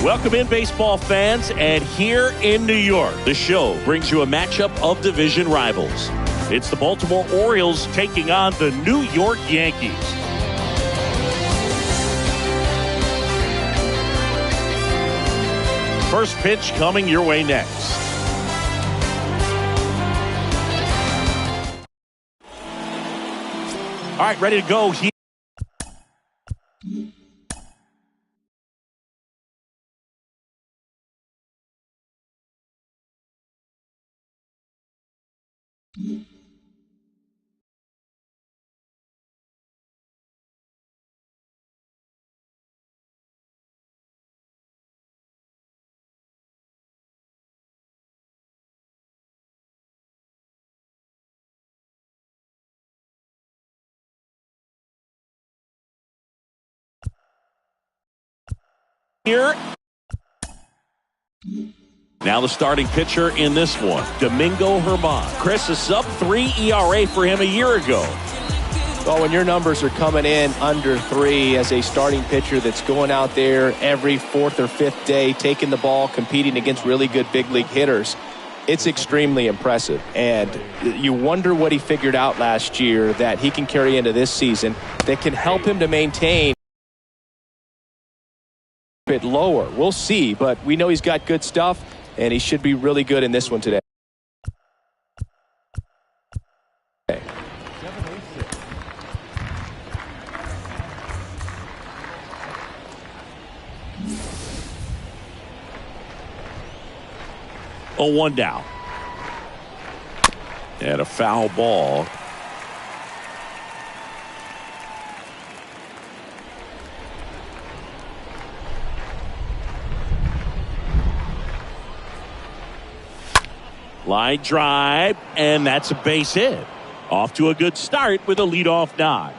Welcome in, baseball fans, and here in New York, the show brings you a matchup of division rivals. It's the Baltimore Orioles taking on the New York Yankees. First pitch coming your way next. All right, ready to go here. Now the starting pitcher in this one, Domingo Germán. Chris, a sub-3 ERA for him a year ago. Well, when your numbers are coming in under 3 as a starting pitcher that's going out there every 4th or 5th day, taking the ball, competing against really good big league hitters, it's extremely impressive. And you wonder what he figured out last year that he can carry into this season that can help him to maintain a bit lower. We'll see, but we know he's got good stuff, and he should be really good in this one today. Oh, 1 down. And a foul ball. Line drive, and that's a base hit. Off to a good start with a leadoff nod.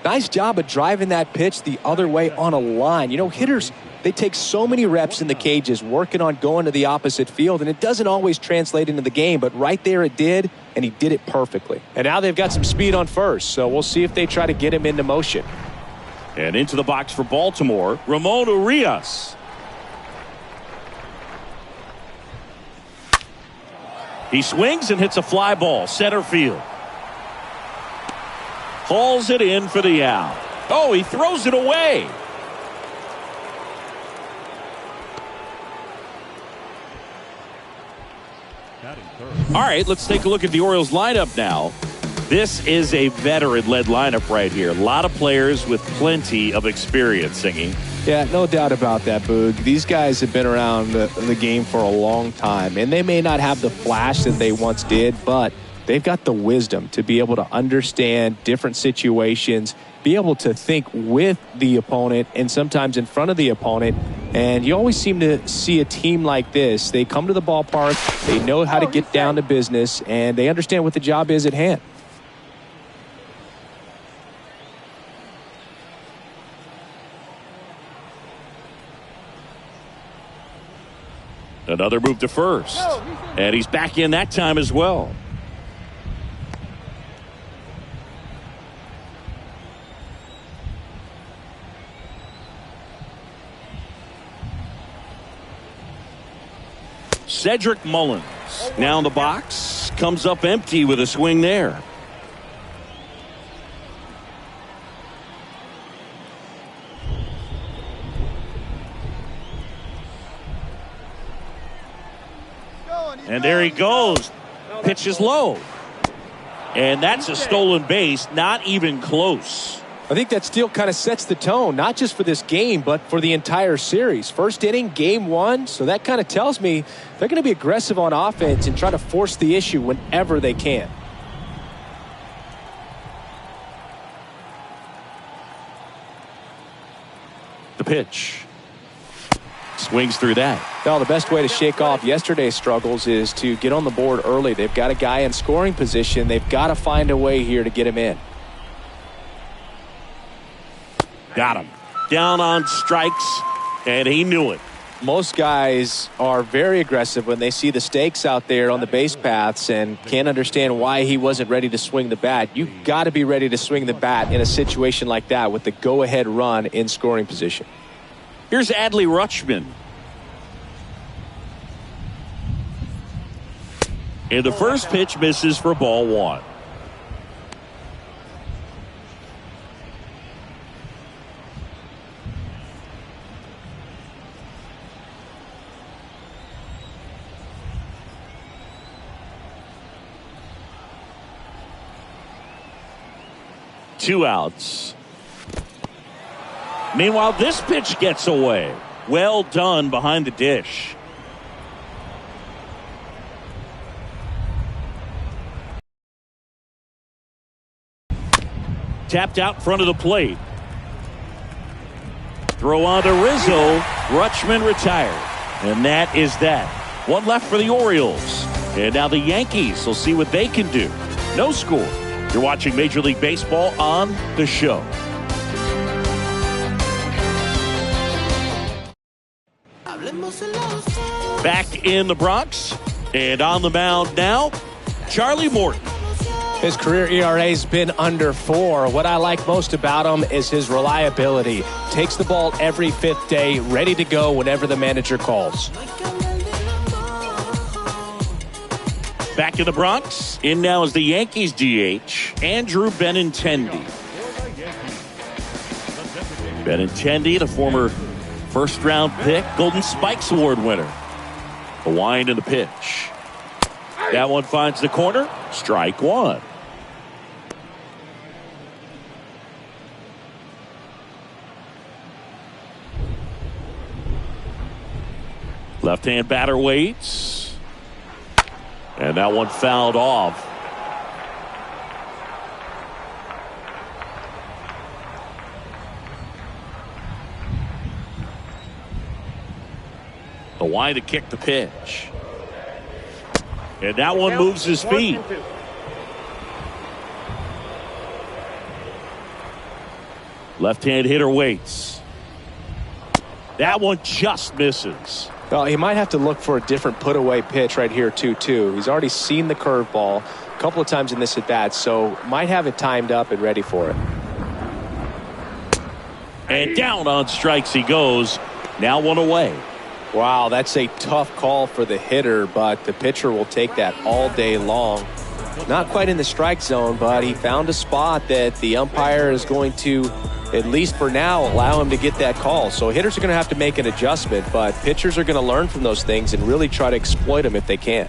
Nice job of driving that pitch the other way on a line. You know, hitters, they take so many reps in the cages working on going to the opposite field, and it doesn't always translate into the game, but right there it did, and he did it perfectly. And now they've got some speed on first, so we'll see if they try to get him into motion. And into the box for Baltimore, Ramon Urias. He swings and hits a fly ball, center field. Hauls it in for the out. Oh, he throws it away. All right, let's take a look at the Orioles lineup now. This is a veteran-led lineup right here. A lot of players with plenty of experience, Singy. Yeah, no doubt about that, Boog. These guys have been around the game for a long time, and they may not have the flash that they once did, but they've got the wisdom to be able to understand different situations, be able to think with the opponent and sometimes in front of the opponent. And you always seem to see a team like this. They come to the ballpark, they know how to get down to business, and they understand what the job is at hand. Another move to first. And he's back in that time as well. Cedric Mullins now in the box. Comes up empty with a swing there. And there he goes. Pitch is low. And that's a stolen base, not even close. I think that steal kind of sets the tone, not just for this game, but for the entire series. First inning, game 1, so that kind of tells me they're going to be aggressive on offense and try to force the issue whenever they can. The pitch. Swings through that. Now, the best way to shake off yesterday's struggles is to get on the board early. They've got a guy in scoring position. They've got to find a way here to get him in. Got him. Down on strikes, and he knew it. Most guys are very aggressive when they see the stakes out there on the base paths and can't understand why he wasn't ready to swing the bat. You've got to be ready to swing the bat in a situation like that with the go-ahead run in scoring position. Here's Adley Rutschman. And the first pitch misses for ball one. Two outs. Meanwhile, this pitch gets away. Well done behind the dish. Tapped out in front of the plate. Throw on to Rizzo. Rutschman retired. And that is that. One left for the Orioles. And now the Yankees will see what they can do. No score. You're watching Major League Baseball on The Show. Back in the Bronx and on the mound now, Charlie Morton. His career ERA's been under 4. What I like most about him is his reliability. Takes the ball every 5th day, ready to go whenever the manager calls. Back in the Bronx, in now is the Yankees DH, Andrew Benintendi. Benintendi, the former first-round pick, Golden Spikes Award winner. The wind and the pitch. That one finds the corner. Strike one. Left-hand batter waits. And that one fouled off. The wind to kick the pitch. And that one moves his feet. Left-hand hitter waits. That one just misses. Well, he might have to look for a different put-away pitch right here, 2-2. He's already seen the curveball a couple of times in this at-bat, so might have it timed up and ready for it. And down on strikes he goes. Now one away. Wow, that's a tough call for the hitter, but the pitcher will take that all day long. Not quite in the strike zone, but he found a spot that the umpire is going to, at least for now, allow him to get that call. So hitters are going to have to make an adjustment, but pitchers are going to learn from those things and really try to exploit them if they can.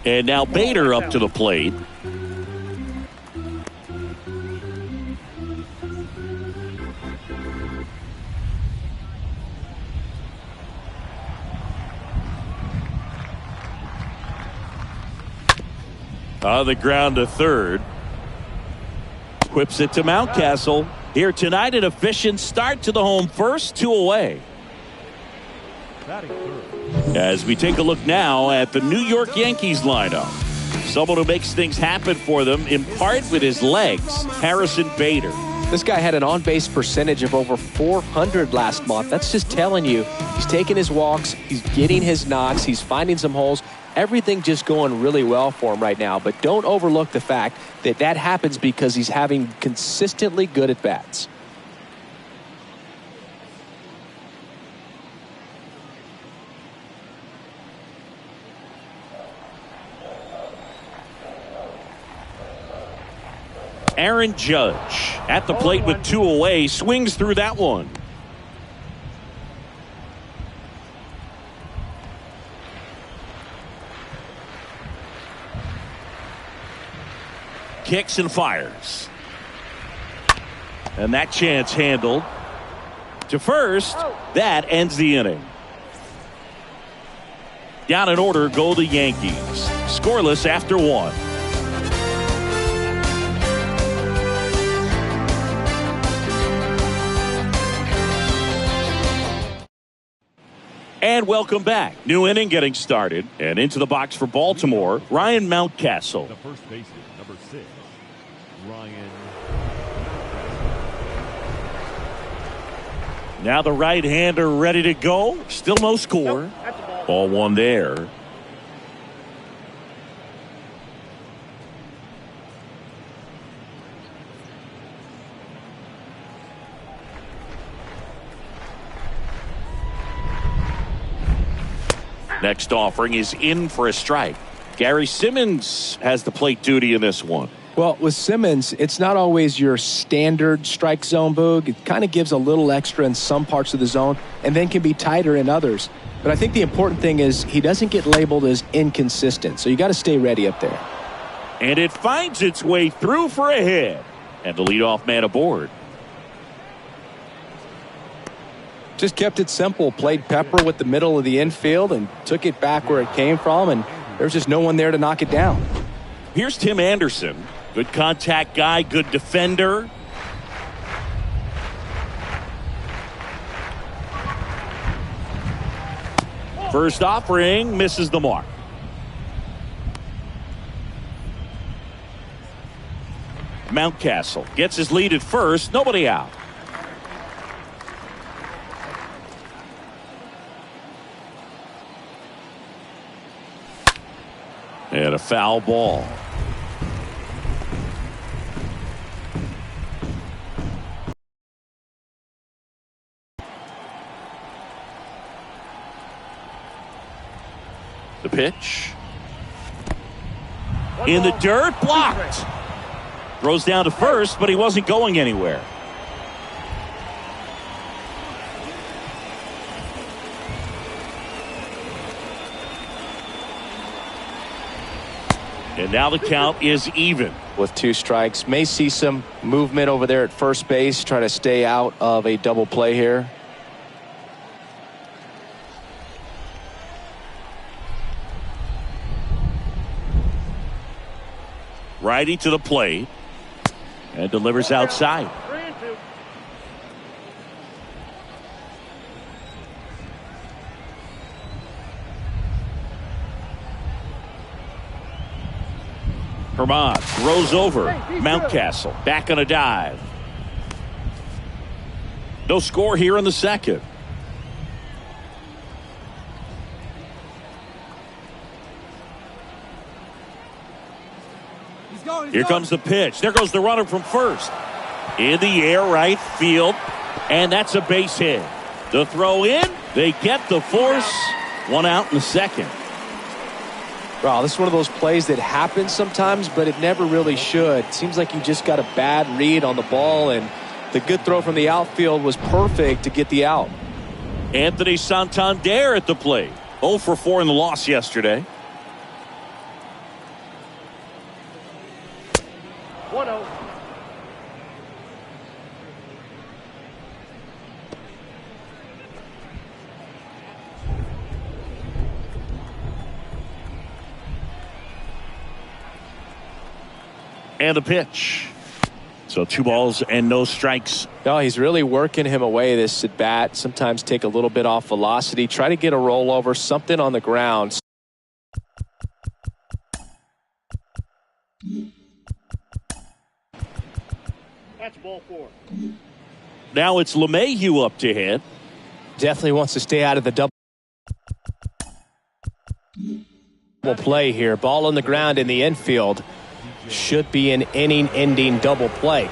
And now Bader up to the plate. On the ground to third. Whips it to Mountcastle. Here tonight, an efficient start to the home first, 2 away. As we take a look now at the New York Yankees lineup. Someone who makes things happen for them, in part with his legs, Harrison Bader. This guy had an on-base percentage of over 400 last month. That's just telling you he's taking his walks, he's getting his knocks, he's finding some holes. Everything just going really well for him right now. But don't overlook the fact that that happens because he's having consistently good at-bats. Aaron Judge at the plate with 2 away, swings through that one. Kicks and fires. And that chance handled. To first, that ends the inning. Down in order go the Yankees. Scoreless after 1. And welcome back. New inning getting started. And into the box for Baltimore, Ryan Mountcastle. The first baseman, number 6, Ryan. Now the right-hander ready to go. Still no score. Ball one there. Next offering is in for a strike. Gary Simmons has the plate duty in this one. Well, with Simmons, it's not always your standard strike zone, Boog. It kind of gives a little extra in some parts of the zone and then can be tighter in others. But I think the important thing is he doesn't get labeled as inconsistent, so you got to stay ready up there. And it finds its way through for a hit. And the leadoff man aboard. Just kept it simple, played pepper with the middle of the infield and took it back where it came from, and there's just no one there to knock it down. Here's Tim Anderson. Good contact guy, good defender. First offering misses the mark. Mountcastle gets his lead at first, nobody out. And a foul ball. The pitch. In the dirt, blocked. Throws down to first, but he wasn't going anywhere. And now the count is even. With 2 strikes, may see some movement over there at first base, try to stay out of a double play here. Righty to the plate and delivers outside. Herman throws over. Mountcastle back on a dive. No score here in the second. Here comes the pitch. There goes the runner from first. In the air, right field. And that's a base hit. The throw in. They get the force. 1 out in the second. Wow, this is one of those plays that happens sometimes, but it never really should. Seems like you just got a bad read on the ball, and the good throw from the outfield was perfect to get the out. Anthony Santander at the plate. 0 for 4 in the loss yesterday. 1-0. And the pitch. So 2 balls and no strikes. No, he's really working him away this at bat. Sometimes take a little bit off velocity. Try to get a rollover, something on the ground. That's ball 4. Now it's LeMahieu up to hit. Definitely wants to stay out of the double play here. Ball on the ground in the infield. Should be an inning-ending double play.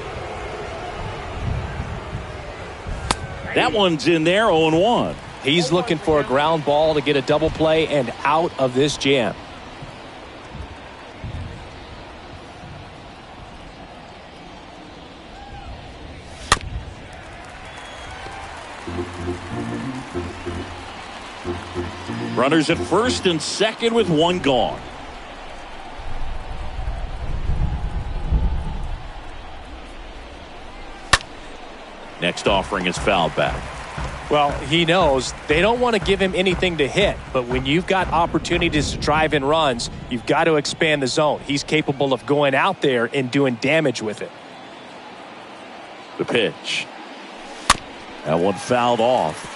That one's in there, 0-1. He's looking for a ground ball to get a double play and out of this jam. Runners at first and second with 1 gone. Next offering is fouled back. Well, he knows they don't want to give him anything to hit, but when you've got opportunities to drive in runs, you've got to expand the zone. He's capable of going out there and doing damage with it. The pitch. That one fouled off.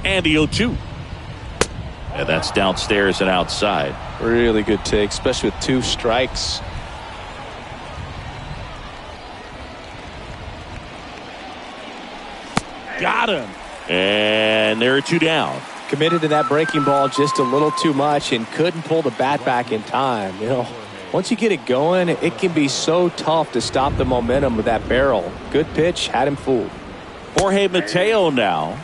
And the 0-2. And that's downstairs and outside. Really good take, especially with 2 strikes. Got him. And there are 2 down. Committed to that breaking ball just a little too much and couldn't pull the bat back in time. You know, once you get it going, it can be so tough to stop the momentum of that barrel. Good pitch, had him fooled. Jorge Mateo now,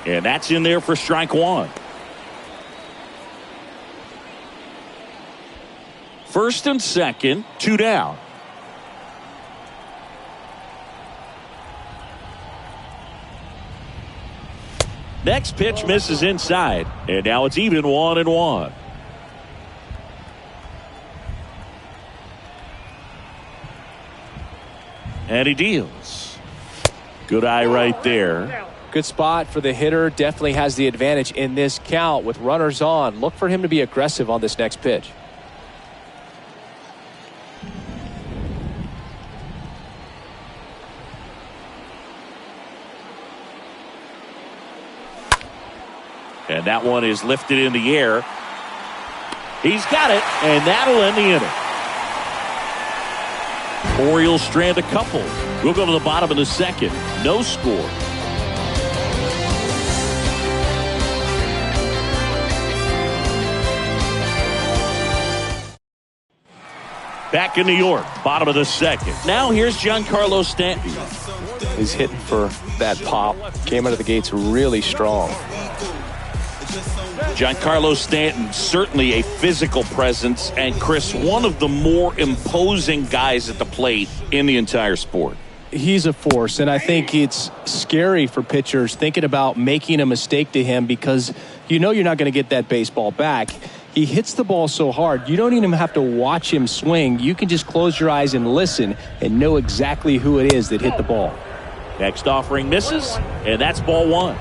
and that's in there for strike one. First and second, 2 down. Next pitch misses inside, and now it's even 1-1. And he deals. Good eye right there. Good spot for the hitter. Definitely has the advantage in this count with runners on. Look for him to be aggressive on this next pitch. And that one is lifted in the air. He's got it, and that'll end the inning. Orioles strand a couple. We'll go to the bottom of the second. No score. Back in New York, bottom of the second. Now here's Giancarlo Stanton. He's hitting for that pop. Came out of the gates really strong. Giancarlo Stanton, certainly a physical presence, and Chris, one of the more imposing guys at the plate in the entire sport. He's a force, and I think it's scary for pitchers thinking about making a mistake to him because you know you're not going to get that baseball back. He hits the ball so hard, you don't even have to watch him swing. You can just close your eyes and listen and know exactly who it is that hit the ball. Next offering misses, and that's ball one.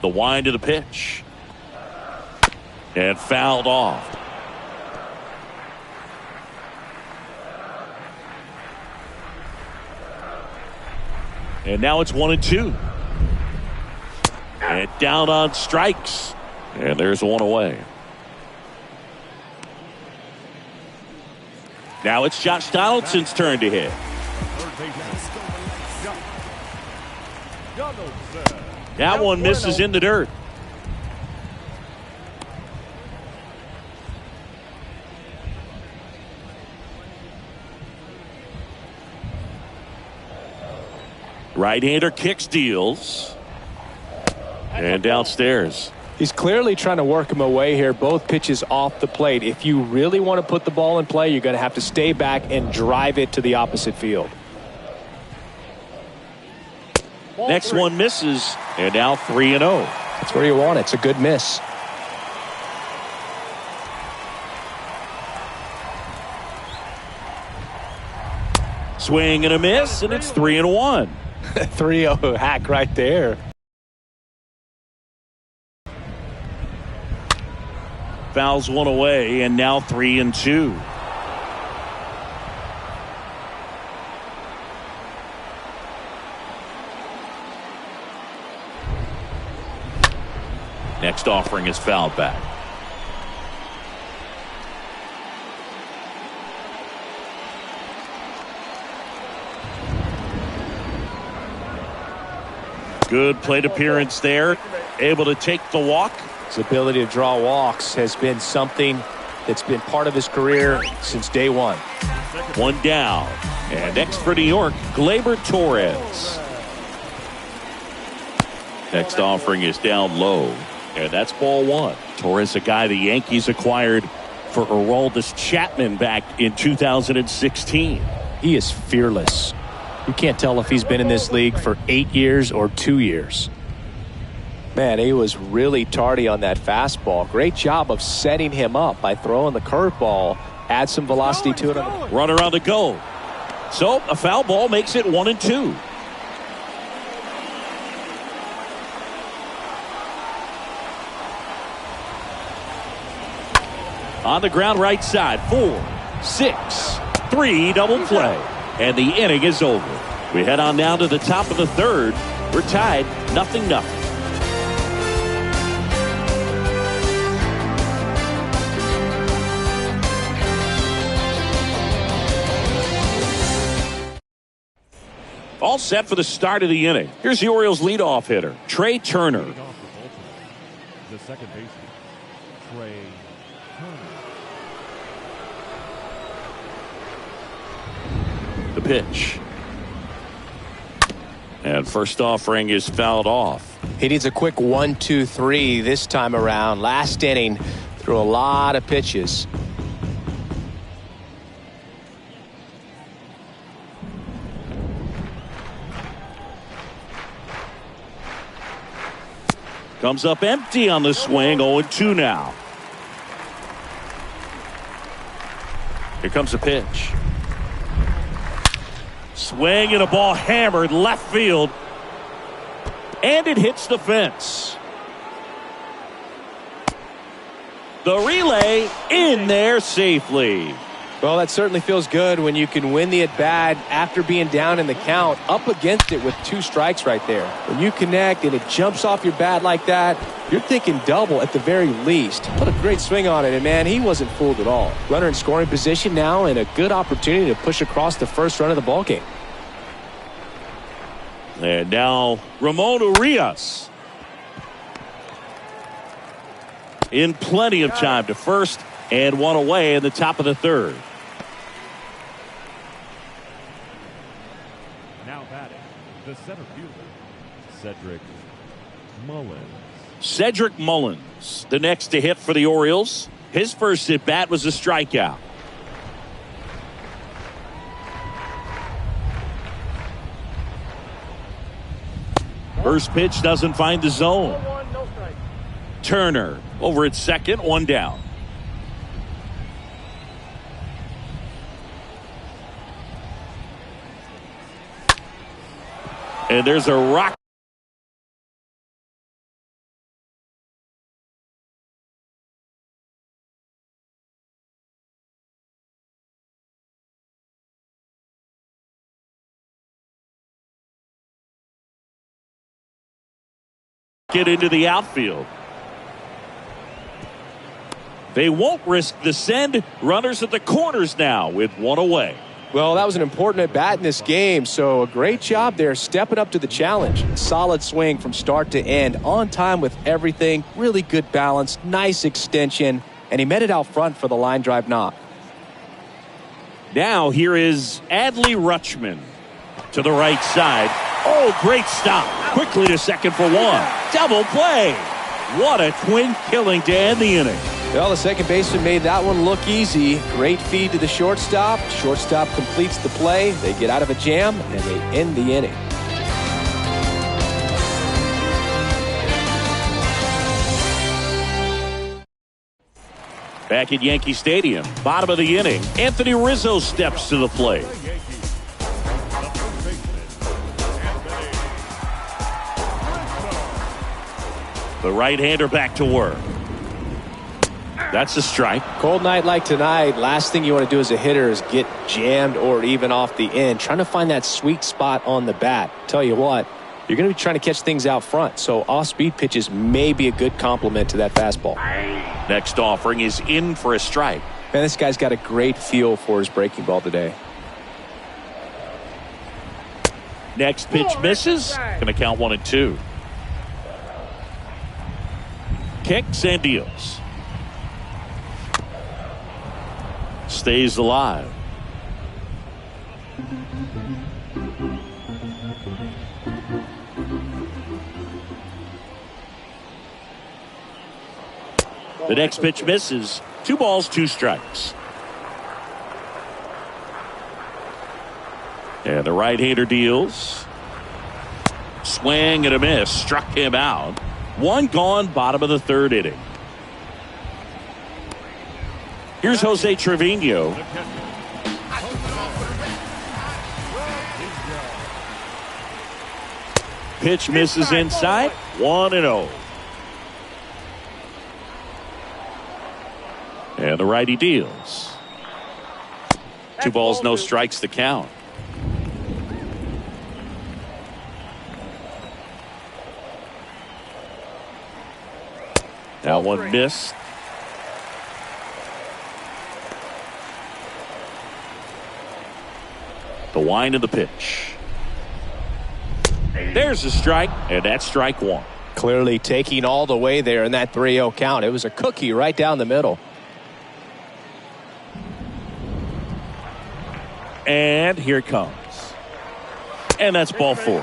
The wind of the pitch. And fouled off. And now it's 1-2. And down on strikes. And there's one away. Now it's Josh Donaldson's turn to hit. That one misses in the dirt. Right-hander kicks, deals. And downstairs. He's clearly trying to work him away here. Both pitches off the plate. If you really want to put the ball in play, you're going to have to stay back and drive it to the opposite field. Next one misses, and now 3-0. That's where you want it. It's a good miss. Swing and a miss, and it's 3-1. 3-0 hack right there. Fouls one away, and now 3-2. Next offering is fouled back. Good plate appearance there. Able to take the walk. His ability to draw walks has been something that's been part of his career since day one. One down. And next for New York, Gleyber Torres. Next offering is down low. And that's ball one. Torres, a guy the Yankees acquired for Aroldis Chapman back in 2016. He is fearless. You can't tell if he's been in this league for 8 years or 2 years. Man, he was really tardy on that fastball. Great job of setting him up by throwing the curveball. Add some velocity to it. Runner on the go. So a foul ball makes it 1-2. On the ground right side. 4, 6, 3 double play. And the inning is over. We head on down to the top of the third. We're tied 0-0. all set for the start of the inning. Here's the Orioles leadoff hitter, Trey Turner. Leading off for Baltimore, the second baseman, Trey Turner. The pitch. And first offering is fouled off. He needs a quick 1-2-3 this time around. Last inning, threw a lot of pitches. Comes up empty on the swing, 0-2 now. Here comes the pitch. Swing and a ball hammered left field. And it hits the fence. The relay in there safely. Well, that certainly feels good when you can win the at-bat after being down in the count, up against it with 2 strikes right there. When you connect and it jumps off your bat like that, you're thinking double at the very least. What a great swing on it, and man, he wasn't fooled at all. Runner in scoring position now, and a good opportunity to push across the first run of the ballgame. And now Ramon Urias in plenty of time to first, and one away in the top of the third. Now batting, the center fielder, Cedric Mullins. Cedric Mullins, the next to hit for the Orioles. His first at bat was a strikeout. First pitch doesn't find the zone. No strike. Turner over at second, 1 down. And there's a rock. Get into the outfield. They won't risk the send. Runners at the corners now with 1 away. Well, that was an important at-bat in this game, so a great job there stepping up to the challenge. Solid swing from start to end, on time with everything, really good balance, nice extension, and he met it out front for the line drive knock. Now here is Adley Rutschman to the right side. Oh, great stop. Quickly to second for 1. Double play. What a twin killing to end the inning. Well, the second baseman made that one look easy. Great feed to the shortstop. Shortstop completes the play. They get out of a jam, and they end the inning. Back at Yankee Stadium, bottom of the inning, Anthony Rizzo steps to the plate. The right-hander back to work. That's a strike. Cold night like tonight, last thing you want to do as a hitter is get jammed or even off the end. Trying to find that sweet spot on the bat. Tell you what, you're going to be trying to catch things out front, so off-speed pitches may be a good complement to that fastball. Next offering is in for a strike. Man, this guy's got a great feel for his breaking ball today. Next pitch misses. Going to count 1-2. Kicks and deals. Stays alive. The next pitch misses. 2 balls, 2 strikes. And the right-hander deals. Swing and a miss. Struck him out. 1 gone, bottom of the third inning. Here's Jose Trevino. Pitch misses inside. 1-0. And the righty deals. 2 balls, no strikes to count. That one missed. The wind of the pitch. There's a strike, and that's strike one. Clearly taking all the way there in that 3-0 count. It was a cookie right down the middle. And here it comes. And that's ball four.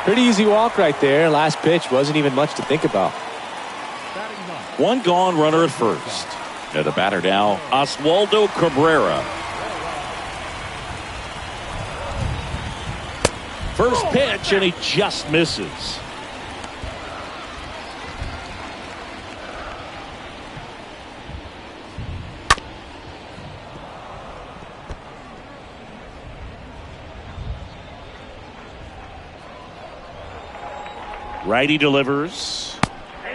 Pretty easy walk right there. Last pitch wasn't even much to think about. One gone, runner at first. And the batter now, Oswaldo Cabrera. First pitch, and he just misses. Righty delivers. I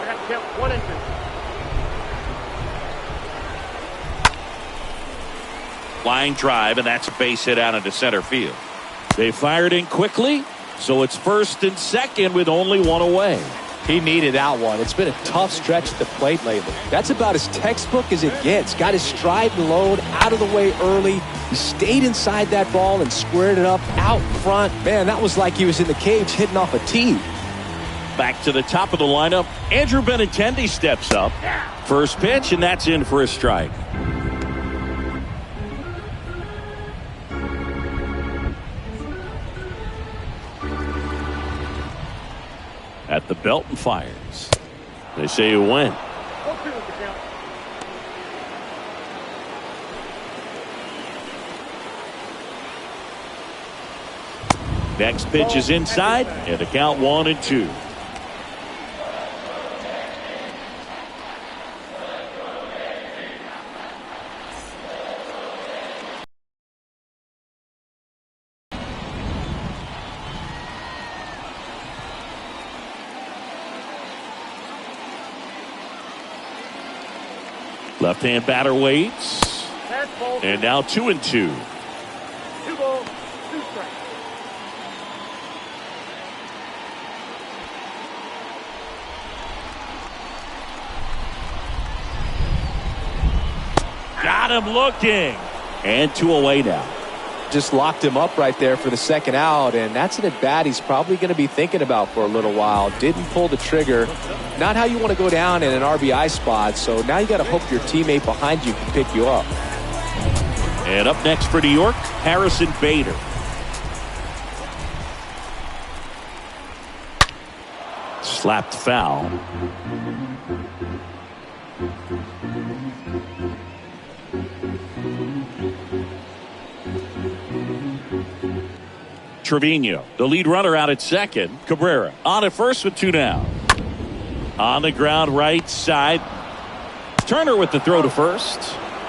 have to count 1 and 2. Line drive, and that's a base hit out into center field. They fired in quickly, so it's first and second with only one away. He needed that one. It's been a tough stretch at the plate lately. That's about as textbook as it gets. Got his stride and load out of the way early. He stayed inside that ball and squared it up out front. Man, that was like he was in the cage hitting off a tee. Back to the top of the lineup. Andrew Benintendi steps up. First pitch, and that's in for a strike. At the belt and fires. They say you win. 4-2 with the count. Next pitch is inside, and the count 1-2. Left-hand batter waits. That's ball And now 2-2. 2 balls, 2 strikes. Got him looking. And 2 away now. Just locked him up right there for the second out, and that's an at-bat he's probably going to be thinking about for a little while. Didn't pull the trigger. Not how you want to go down in an RBI spot, so now you got to hope your teammate behind you can pick you up. And up next for New York, Harrison Bader. Slapped foul. Trevino, the lead runner out at second. Cabrera on at first with 2 down. On the ground right side. Turner with the throw to first.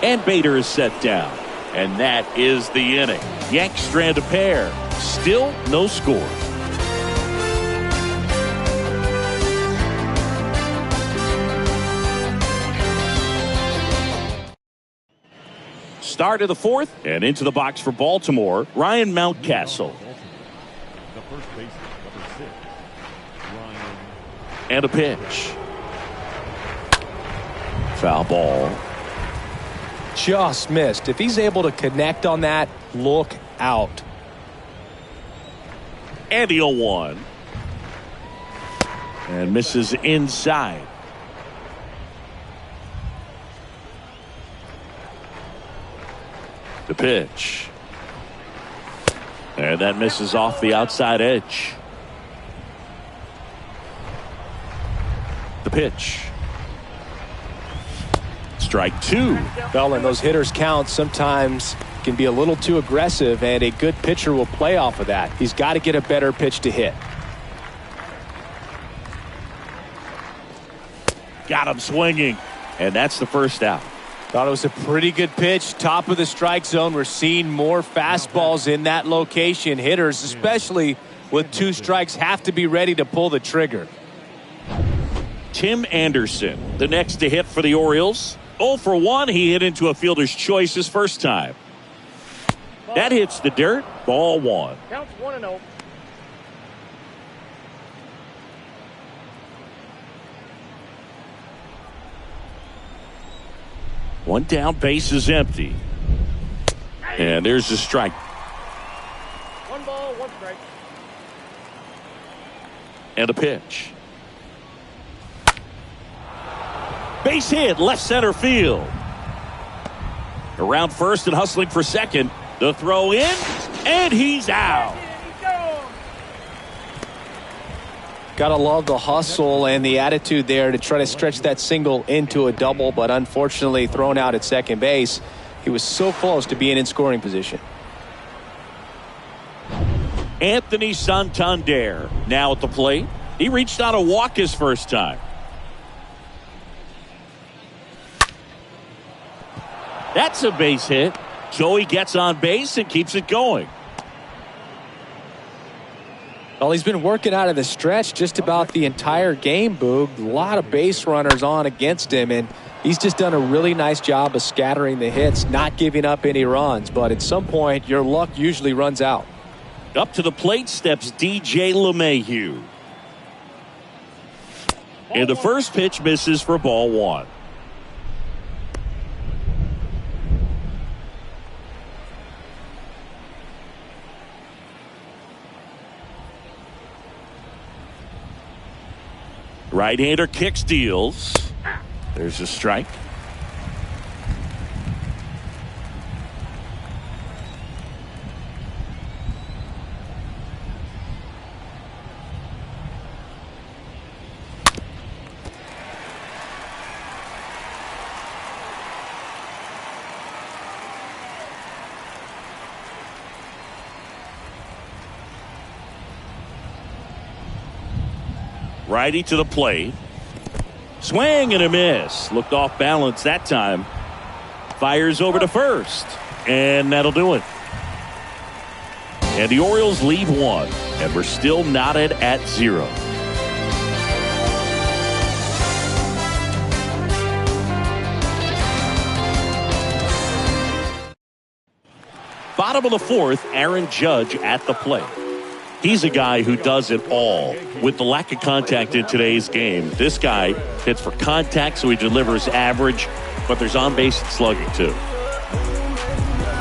And Bader is set down. And that is the inning. Yanks strand a pair. Still no score. Start of the fourth, and into the box for Baltimore, Ryan Mountcastle. The first baseman, number 6, Ryan. And a pitch. Foul ball. Just missed. If he's able to connect on that, look out. And the 0-1. And misses inside. The pitch. And that misses off the outside edge. The pitch. Strike 2. Well, and those hitters count sometimes can be a little too aggressive, and a good pitcher will play off of that. He's got to get a better pitch to hit. Got him swinging. And that's the first out. Thought it was a pretty good pitch. Top of the strike zone. We're seeing more fastballs in that location. Hitters, especially with 2 strikes, have to be ready to pull the trigger. Tim Anderson, the next to hit for the Orioles. 0 for 1. He hit into a fielder's choice his first time. That hits the dirt. Ball 1. Counts 1-0. One down, base is empty. And there's the strike. 1 ball, 1 strike. And a pitch. Base hit, left center field. Around first and hustling for second. The throw in, and he's out. Gotta love the hustle and the attitude there to try to stretch that single into a double, but unfortunately thrown out at second base. He was so close to being in scoring position. Anthony Santander now at the plate. He reached out a walk his first time. That's a base hit. Joey gets on base and keeps it going. Well, he's been working out of the stretch just about the entire game, Boog. A lot of base runners on against him, and he's just done a really nice job of scattering the hits, not giving up any runs. But at some point, your luck usually runs out. Up to the plate steps DJ LeMahieu. And the first pitch misses for ball 1. Right-hander kicks, deals. There's a strike. Righty to the plate. Swing and a miss. Looked off balance that time. Fires over to first. And that'll do it. And the Orioles leave 1. And we're still knotted at 0. Bottom of the 4th, Aaron Judge at the plate. He's a guy who does it all. With the lack of contact in today's game, this guy hits for contact, so he delivers average, but there's on-base and slugging too.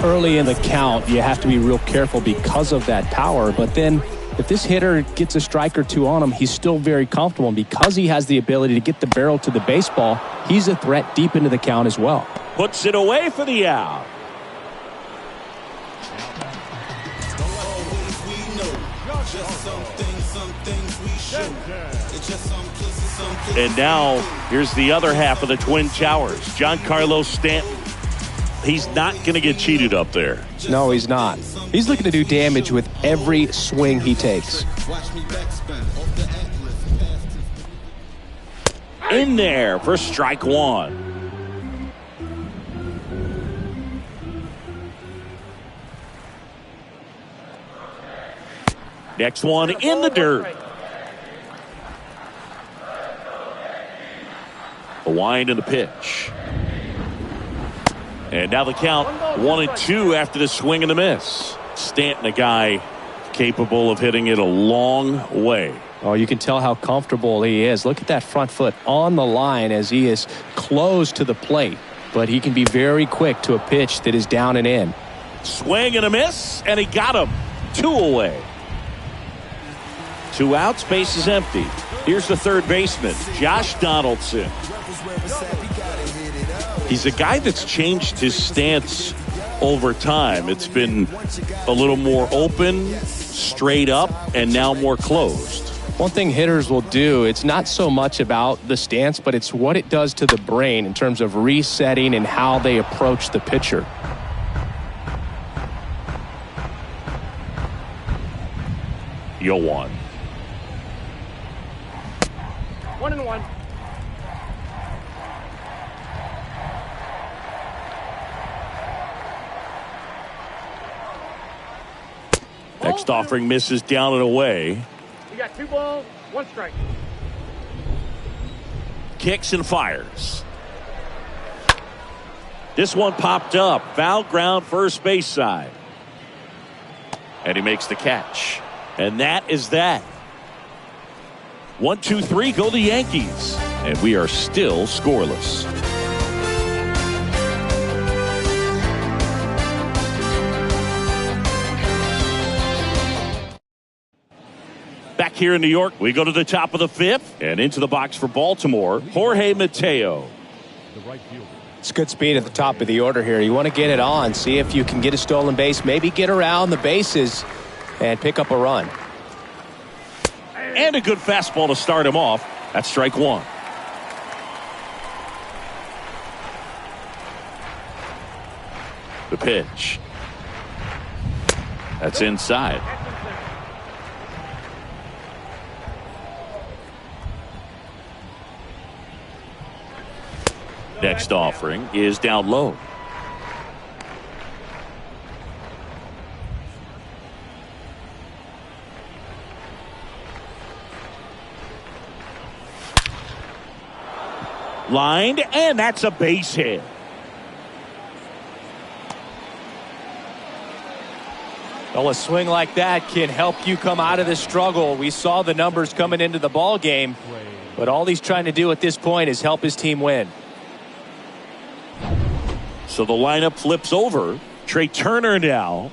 Early in the count, you have to be real careful because of that power, but then if this hitter gets a strike or two on him, he's still very comfortable, and because he has the ability to get the barrel to the baseball, he's a threat deep into the count as well. Puts it away for the out. And now, here's the other half of the Twin Towers. Giancarlo Stanton. He's not going to get cheated up there. No, he's not. He's looking to do damage with every swing he takes. In there for strike 1. Next one in the dirt. The wind and the pitch. And now the count 1-2 after the swing and the miss. Stanton, a guy capable of hitting it a long way. Oh, you can tell how comfortable he is. Look at that front foot on the line as he is close to the plate. But he can be very quick to a pitch that is down and in. Swing and a miss, and he got him. 2 away. 2 outs, base is empty. Here's the third baseman, Josh Donaldson. He's a guy that's changed his stance over time. It's been a little more open, straight up, and now more closed. One thing hitters will do, it's not so much about the stance, but it's what it does to the brain in terms of resetting and how they approach the pitcher. Yo, 1. 1-1. Next offering misses down and away. You got 2 balls, 1 strike. Kicks and fires. This one popped up. Foul ground, first base side. And he makes the catch. And that is that. 1, 2, 3, go the Yankees. And we are still scoreless. Back here in New York, we go to the top of the fifth and into the box for Baltimore, Jorge Mateo. The right fielder. It's good speed at the top of the order here. You want to get it on, see if you can get a stolen base, maybe get around the bases and pick up a run. And a good fastball to start him off. That's strike one. The pitch. That's inside. Next offering is down low. Lined, and that's a base hit. Well, a swing like that can help you come out of this struggle. We saw the numbers coming into the ball game, but all he's trying to do at this point is help his team win. So the lineup flips over. Trey Turner now.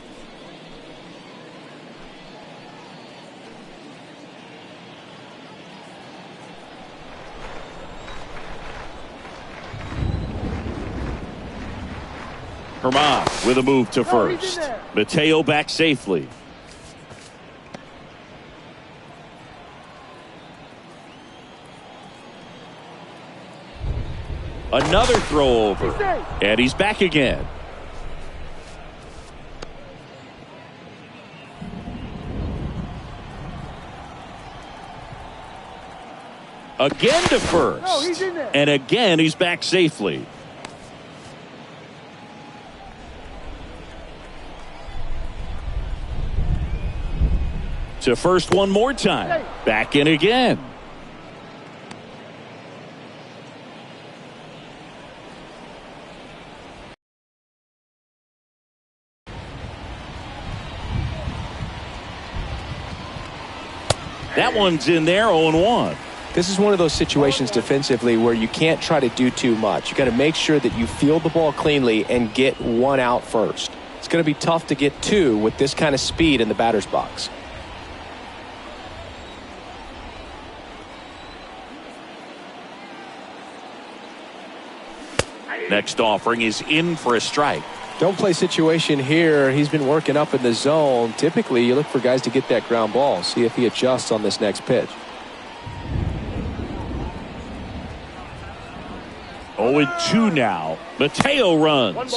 Herman with a move to first. Mateo back safely. Another throw over. And he's back again. Again to first. And again he's back safely. To first one more time. Back in again. That one's in there, 0-1. This is one of those situations defensively where you can't try to do too much. You got to make sure that you field the ball cleanly and get one out first. It's going to be tough to get two with this kind of speed in the batter's box. Next offering is in for a strike. Don't play situation here. He's been working up in the zone. Typically, you look for guys to get that ground ball. See if he adjusts on this next pitch. 0-2 now. Mateo runs.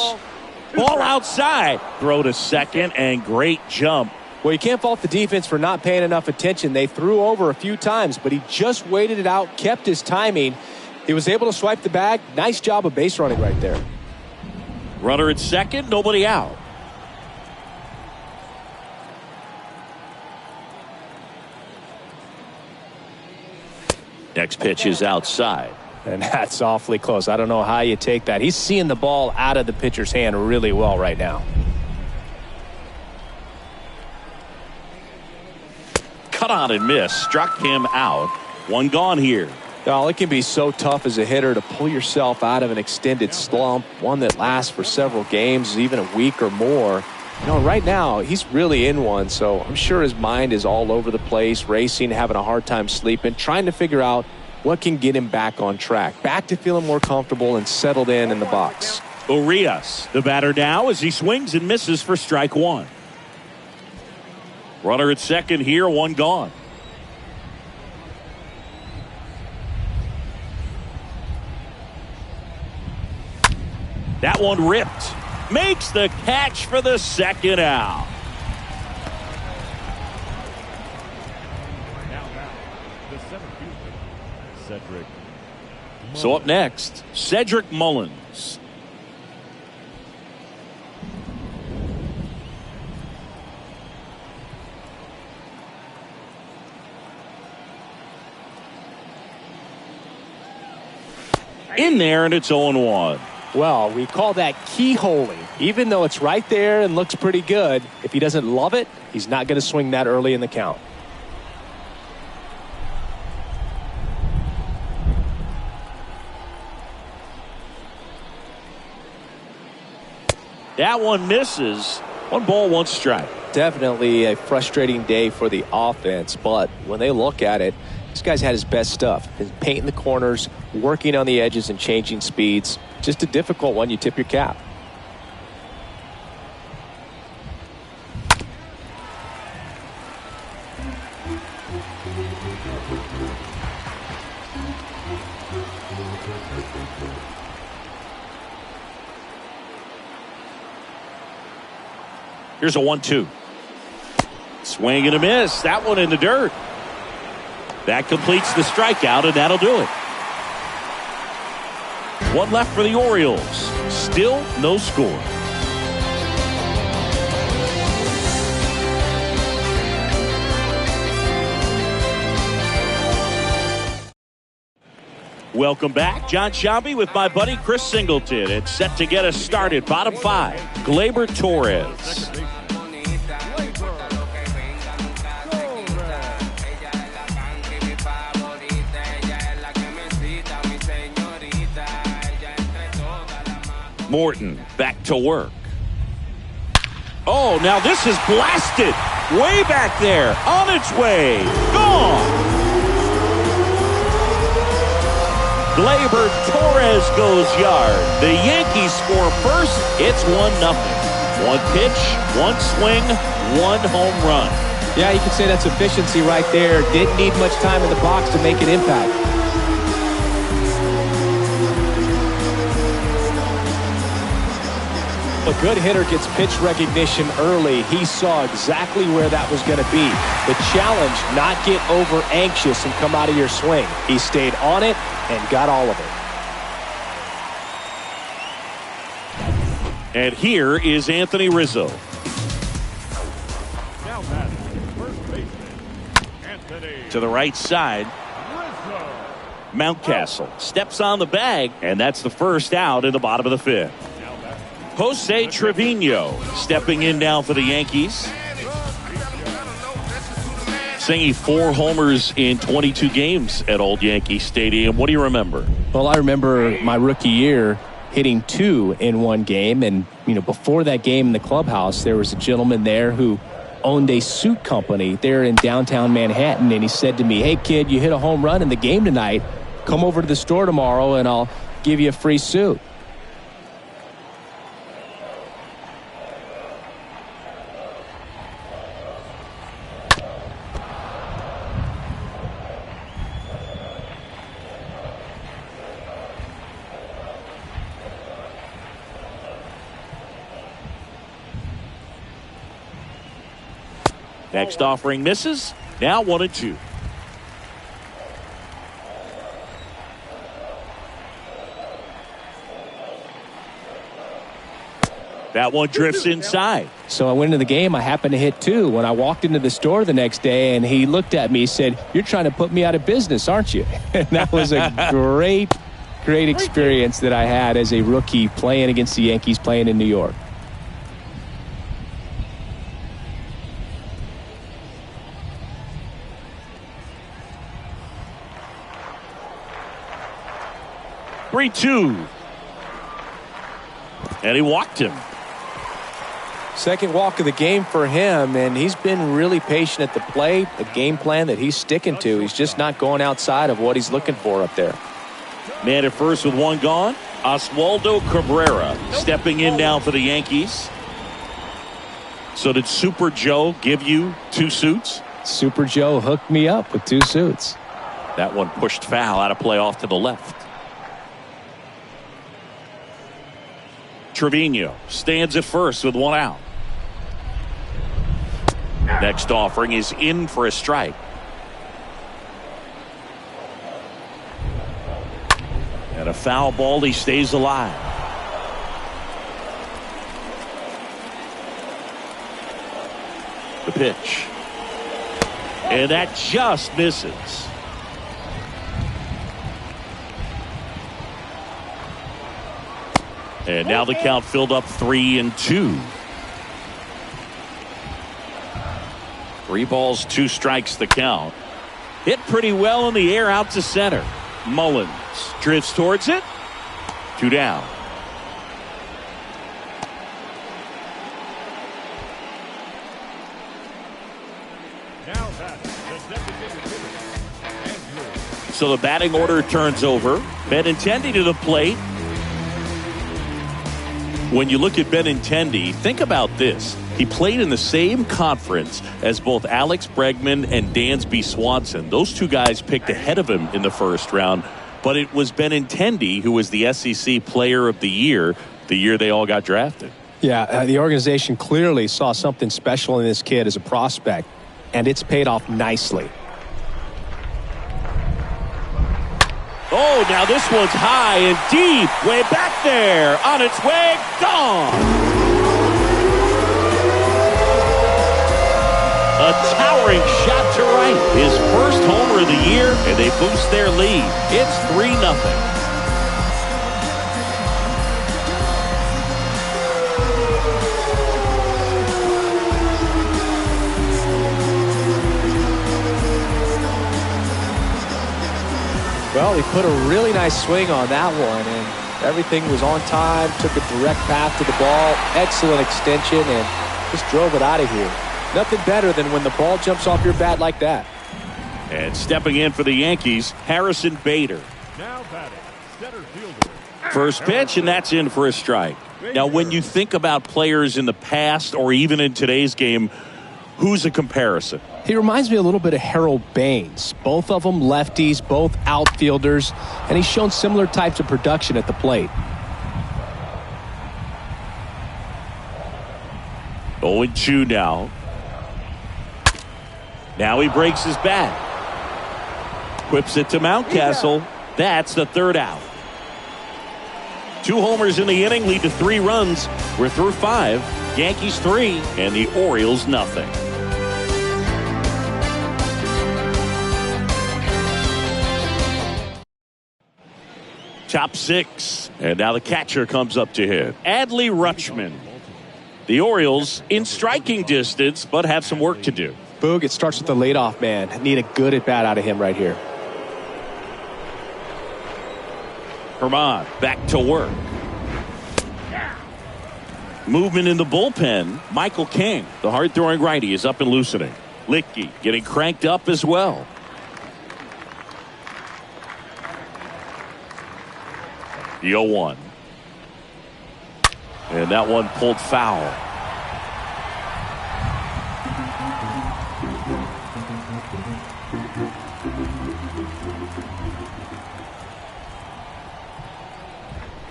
Ball outside. Throw to second and great jump. Well, you can't fault the defense for not paying enough attention. They threw over a few times, but he just waited it out, kept his timing. He was able to swipe the bag. Nice job of base running right there. Runner at second, nobody out. Next pitch is outside. And that's awfully close. I don't know how you take that. He's seeing the ball out of the pitcher's hand really well right now. Cut on and miss. Struck him out. One gone here. Well, it can be so tough as a hitter to pull yourself out of an extended slump, one that lasts for several games, even a week or more. You know, right now, he's really in one, so I'm sure his mind is all over the place, racing, having a hard time sleeping, trying to figure out what can get him back on track, back to feeling more comfortable and settled in the box. Orioles, the batter now as he swings and misses for strike one. Runner at second here, one gone. That one ripped. Makes the catch for the second out. Now, the center fielder, Cedric. So up next, Cedric Mullins. In there, and it's 0-1. Well, we call that keyholing. Even though it's right there and looks pretty good, if he doesn't love it, he's not going to swing that early in the count. That one misses. 1 ball, 1 strike. Definitely a frustrating day for the offense, but when they look at it, this guy's had his best stuff. He's painting the corners, working on the edges, and changing speeds. Just a difficult one. You tip your cap. Here's a 1-2. Swing and a miss. That one in the dirt. That completes the strikeout, and that'll do it. One left for the Orioles. Still no score. Welcome back. John Shambi with my buddy Chris Singleton. It's set to get us started. Bottom five. Gleyber Torres. Morton back to work. Oh, now this is blasted. Way back there. On its way. Gone. Gleyber Torres goes yard. The Yankees score first. It's 1-0. One pitch, one swing, one home run. Yeah, you can say that's efficiency right there. Didn't need much time in the box to make an impact. A good hitter gets pitch recognition early. He saw exactly where that was going to be. The challenge, not get over anxious and come out of your swing. He stayed on it and got all of it. And here is Anthony Rizzo. Now batting, first baseman, Anthony To the right side. Rizzo. Mountcastle steps on the bag, and that's the first out in the bottom of the fifth. Jose Trevino stepping in now for the Yankees. Singing 4 homers in 22 games at Old Yankee Stadium. What do you remember? Well, I remember my rookie year hitting 2 in one game. And, before that game in the clubhouse, there was a gentleman there who owned a suit company there in downtown Manhattan. And he said to me, "Hey, kid, you hit a home run in the game tonight. Come over to the store tomorrow and I'll give you a free suit." Next offering misses. Now 1-2. That one drifts inside. So I went into the game. I happened to hit 2. When I walked into the store the next day, and he looked at me, he said, "You're trying to put me out of business, aren't you?" And that was a great experience that I had as a rookie playing against the Yankees, playing in New York. And he walked him. Second walk of the game for him, and he's been really patient at the plate. A game plan that he's sticking to. He's just not going outside of what he's looking for up there. Man at first with one gone. Oswaldo Cabrera stepping in now for the Yankees. So did Super Joe give you 2 suits? Super Joe hooked me up with 2 suits. That one pushed foul out of play off to the left. Trevino stands at first with 1 out. Next offering is in for a strike. And a foul ball, he stays alive. The pitch. And that just misses. And now the count filled up 3-2. 3 balls, 2 strikes the count. Hit pretty well in the air out to center. Mullins drifts towards it. 2 down. Now that's the designated hitter, Andrew. So the batting order turns over. Benintendi to the plate. When you look at Benintendi, think about this. He played in the same conference as both Alex Bregman and Dansby Swanson. Those two guys picked ahead of him in the first round, but it was Benintendi who was the SEC Player of the year they all got drafted. Yeah, the organization clearly saw something special in this kid as a prospect, and it's paid off nicely. Oh, now this one's high and deep, way back there, on its way, gone. A towering shot to right, his first homer of the year, and they boost their lead. It's 3-0. Well, he put a really nice swing on that one, and everything was on time, took a direct path to the ball, excellent extension, and just drove it out of here. Nothing better than when the ball jumps off your bat like that. And stepping in for the Yankees, Harrison Bader. Now batting, center fielder. First pitch, and that's in for a strike. Now, when you think about players in the past or even in today's game, who's a comparison? He reminds me a little bit of Harold Baines. Both of them lefties, both outfielders, and he's shown similar types of production at the plate. 0-2 now. Now he breaks his bat. Whips it to Mountcastle. That's the third out. 2 homers in the inning lead to 3 runs. We're through 5. Yankees 3 and the Orioles nothing. Top 6. And now the catcher comes up to hit. Adley Rutschman. The Orioles in striking distance, but have some work to do. Boog, it starts with the leadoff man. Need a good at-bat out of him right here. Herman back to work. Movement in the bullpen. Michael King, the hard-throwing righty, is up and loosening. Lichtke getting cranked up as well. The 0-1. And that one pulled foul.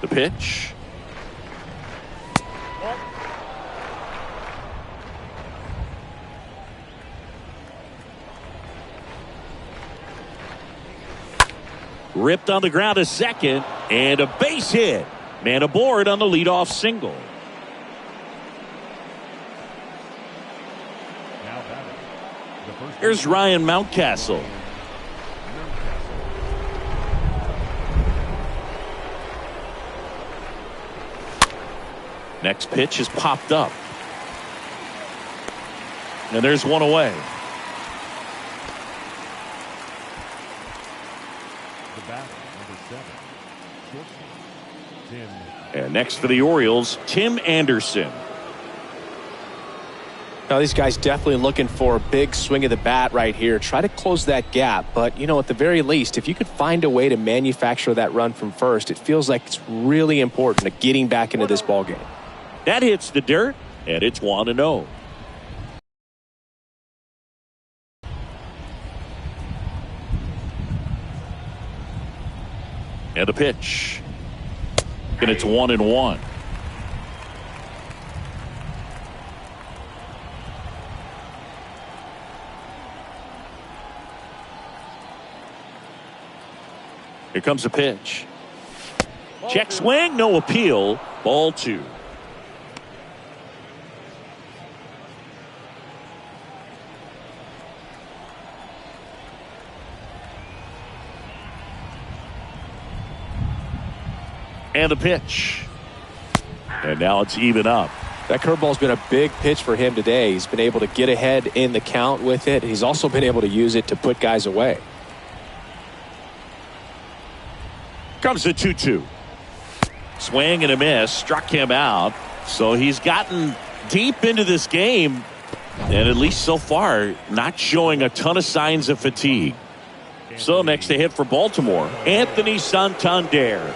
The pitch. Ripped on the ground to second, and a base hit. Man aboard on the leadoff single. Now batting, the first Here's Ryan Mountcastle. Next pitch is popped up. And there's one away. The bat, number 7, shortstop, Tim. And next for the Orioles, Tim Anderson. Now, these guys definitely looking for a big swing of the bat right here. Try to close that gap. But, you know, at the very least, if you could find a way to manufacture that run from first, it feels like it's really important to getting back into this ballgame. That hits the dirt, and it's 1-0. And the pitch. And it's 1-1. Here comes the pitch. Check swing, no appeal. Ball 2. And the pitch. And now it's even up. That curveball's been a big pitch for him today. He's been able to get ahead in the count with it. He's also been able to use it to put guys away. Comes the 2-2. Swing and a miss. Struck him out. So he's gotten deep into this game. And at least so far, not showing a ton of signs of fatigue. So next to hit for Baltimore, Anthony Santander.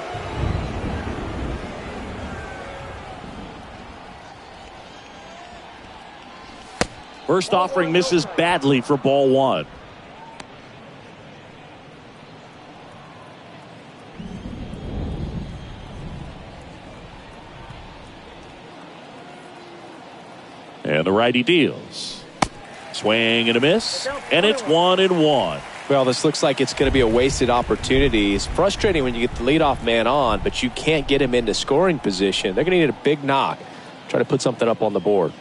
First offering misses badly for ball one. And the righty deals. Swing and a miss, and it's 1-1. Well, this looks like it's going to be a wasted opportunity. It's frustrating when you get the leadoff man on, but you can't get him into scoring position. They're going to need a big knock. Try to put something up on the board.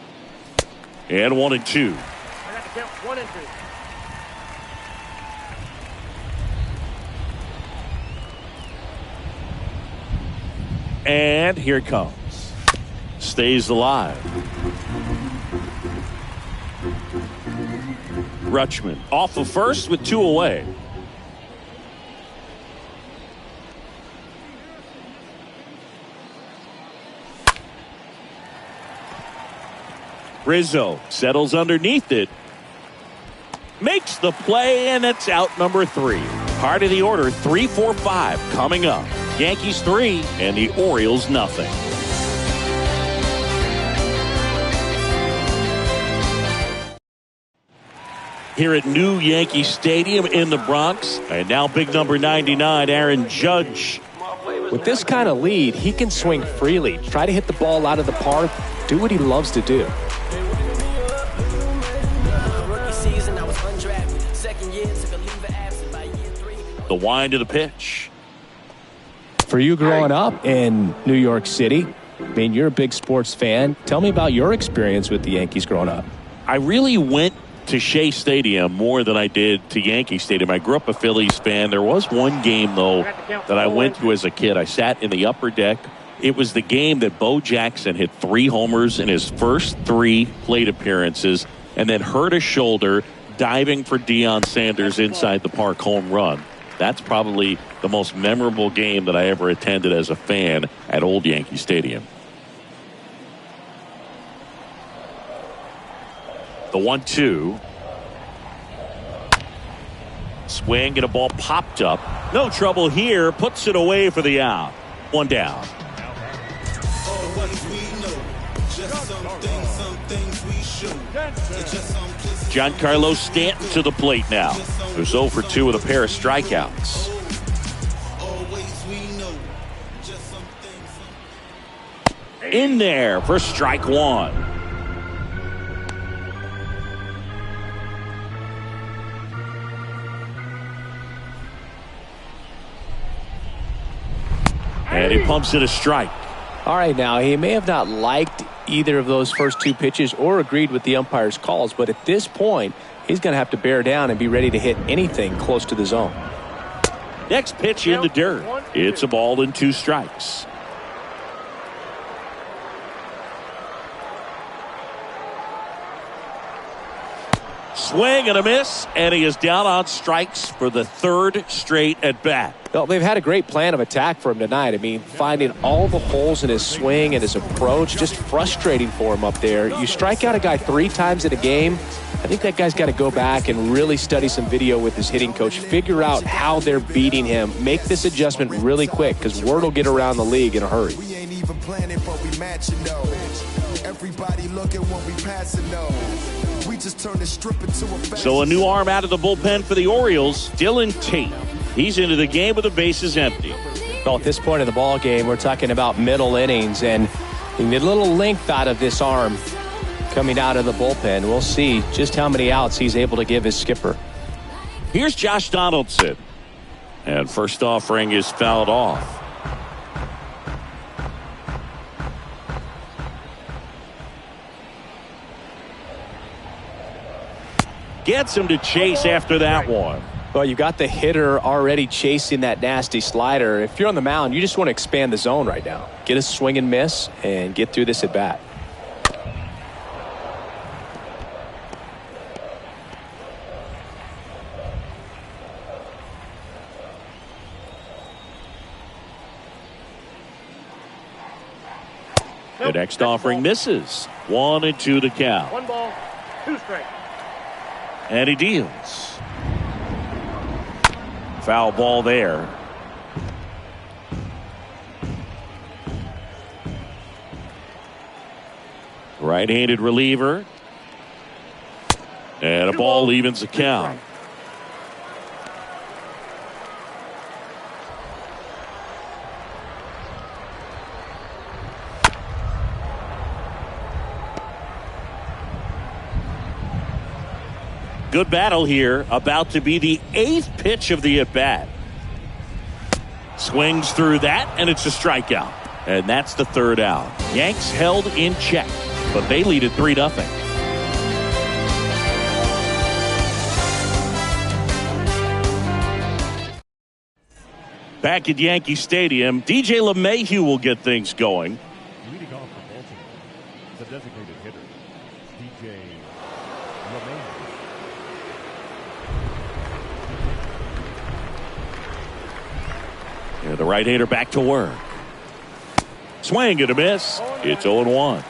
And 1-2. I got to count 1 and 2. And here it comes. Stays alive. Rutschman off of first with 2 away. Rizzo settles underneath it. Makes the play, and it's out number 3. Part of the order, 3, 4, 5 coming up. Yankees 3 and the Orioles nothing. Here at New Yankee Stadium in the Bronx. And now big number 99, Aaron Judge. With this kind of lead, he can swing freely. Try to hit the ball out of the park. Do what he loves to do. The wind of the pitch. For you growing up in New York City, I mean, you're a big sports fan. Tell me about your experience with the Yankees growing up. I really went to Shea Stadium more than I did to Yankee Stadium. I grew up a Phillies fan. There was one game, though, that I went to as a kid. I sat in the upper deck. It was the game that Bo Jackson hit 3 homers in his first 3 plate appearances and then hurt his shoulder diving for Deion Sanders inside the park home run. That's probably the most memorable game that I ever attended as a fan at Old Yankee Stadium. The 1-2. Swing and a ball popped up. No trouble here. Puts it away for the out. 1 down. Giancarlo Stanton to the plate now. Who's 0 for 2 with a pair of strikeouts. In there for strike 1. And he pumps it a strike. All right, now, he may have not liked either of those first 2 pitches or agreed with the umpire's calls, but at this point, he's going to have to bear down and be ready to hit anything close to the zone. Next pitch in the dirt. It's a ball and 2 strikes. Swing and a miss, and he is down on strikes for the 3rd straight at bat. Well, they've had a great plan of attack for him tonight. I mean, finding all the holes in his swing and his approach, just frustrating for him up there. You strike out a guy 3 times in a game, I think that guy's got to go back and really study some video with his hitting coach, figure out how they're beating him, make this adjustment really quick, because word will get around the league in a hurry. We ain't even planning, but we matching though. Everybody looking when we passing though. We just turn the strip into a So a new arm out of the bullpen for the Orioles, Dylan Tate. He's into the game with the bases empty. Well, at this point in the ball game, we're talking about middle innings, and you need a little length out of this arm coming out of the bullpen. We'll see just how many outs he's able to give his skipper. Here's Josh Donaldson. And first offering is fouled off. Gets him to chase after that one. Well, you got the hitter already chasing that nasty slider. If you're on the mound, you just want to expand the zone right now. Get a swing and miss and get through this at bat. The next offering misses. 1-2 to count. 1 ball. 2 straight. And he deals. Foul ball there. Right-handed reliever. And a ball evens the count. Good battle here. About to be the 8th pitch of the at-bat. Swings through that, and it's a strikeout. And that's the 3rd out. Yanks held in check, but they lead at 3-0. Back at Yankee Stadium, DJ LeMahieu will get things going. Leading off for Baltimore, the designated hitter, DJ LeMahieu. Yeah, the right-hander back to work. Swing and a miss. It's 0-1.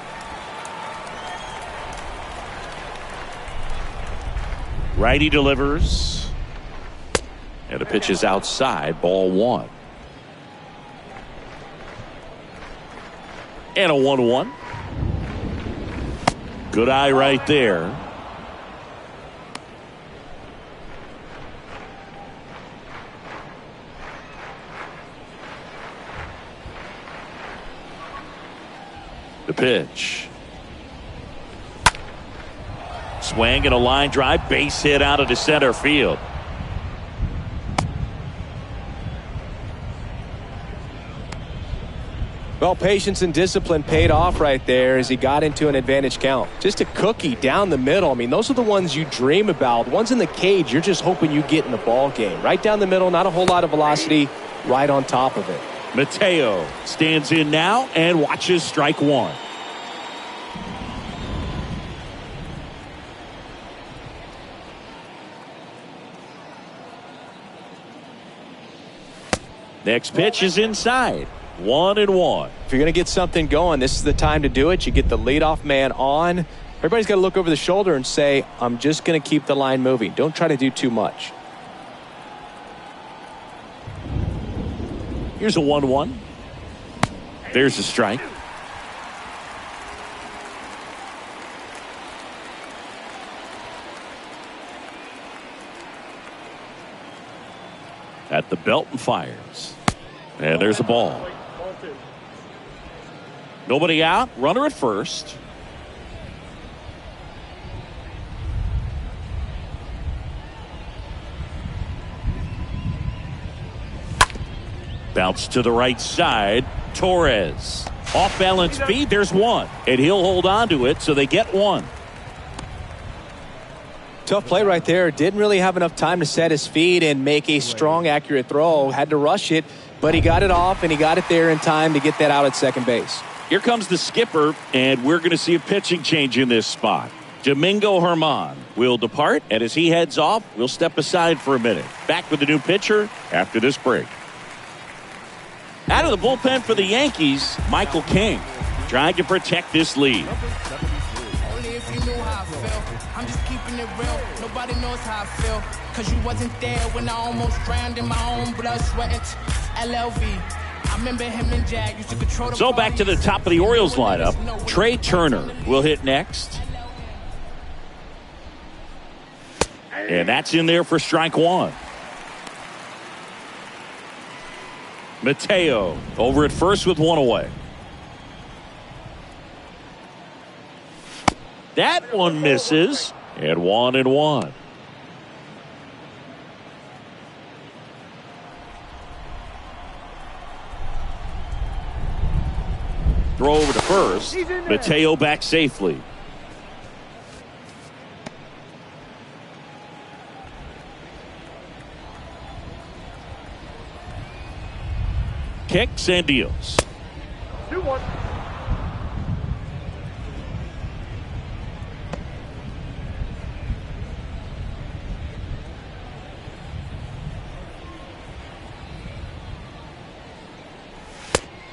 Righty delivers. And the pitch is outside. Ball 1. And a 1-1. Good eye right there. The pitch. Swing and a line drive. Base hit out of the center field. Well, patience and discipline paid off right there as he got into an advantage count. Just a cookie down the middle. I mean, those are the ones you dream about. The ones in the cage, you're just hoping you get in the ball game. Right down the middle, not a whole lot of velocity, right on top of it. Mateo stands in now and watches strike 1. Next pitch is inside. 1-1. If you're going to get something going, this is the time to do it. You get the leadoff man on. Everybody's got to look over the shoulder and say, I'm just going to keep the line moving. Don't try to do too much. Here's a 1-1. There's a strike. At the belt and fires. And there's a ball. Nobody out. Runner at first. Bounce to the right side. Torres. Off balance feed. There's one. And he'll hold on to it, so they get one. Tough play right there. Didn't really have enough time to set his feet and make a strong, accurate throw. Had to rush it, but he got it off, and he got it there in time to get that out at second base. Here comes the skipper, and we're going to see a pitching change in this spot. Domingo Germán will depart, and as he heads off, we'll step aside for a minute. Back with the new pitcher after this break. Out of the bullpen for the Yankees, Michael King, trying to protect this lead. Only if you knew how I feel. I'm just keeping it real. Nobody knows how I feel. Cause you wasn't there when I almost drowned in my own blood, sweat, LLV. I remember him and Jag used to control the So back to the top of the Orioles lineup. Trey Turner will hit next. And that's in there for strike 1. Mateo over at first with one away. That one misses. And 1-1. Throw over to first. Mateo back safely. Kicks and deals. 2-1.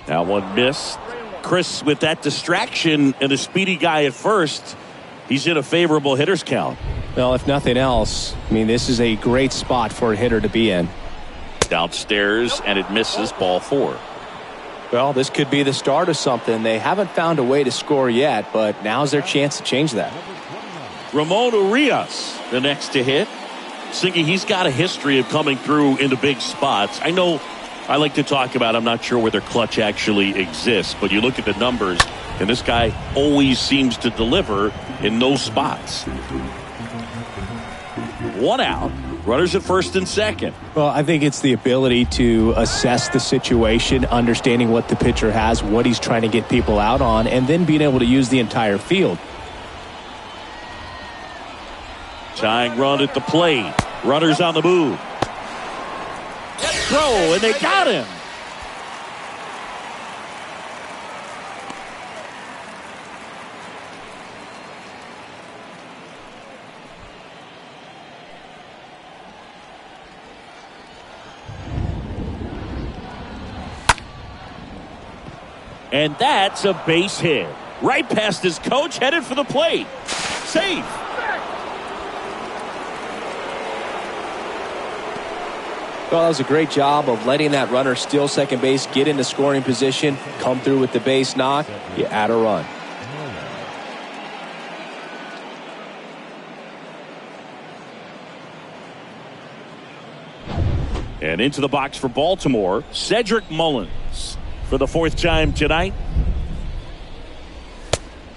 Now one missed. Chris with that distraction and a speedy guy at first. he's in a favorable hitter's count. Well, if nothing else, I mean, this is a great spot for a hitter to be in. Downstairs, and it misses, ball 4. Well, this could be the start of something. They haven't found a way to score yet, but now's their chance to change that. Ramon Urias, the next to hit. Singy, he's got a history of coming through into big spots. I know I like to talk about, I'm not sure whether clutch actually exists, but you look at the numbers, and this guy always seems to deliver in those spots. 1 out. Runners at first and second. Well, I think it's the ability to assess the situation, understanding what the pitcher has, what he's trying to get people out on, and then being able to use the entire field. Tying run at the plate. Runners on the move. Throw, and they got him. And that's a base hit. Right past his coach, headed for the plate. Safe. Well, that was a great job of letting that runner steal second base, get into scoring position, come through with the base knock. You add a run. And into the box for Baltimore, Cedric Mullins. For the 4th time tonight.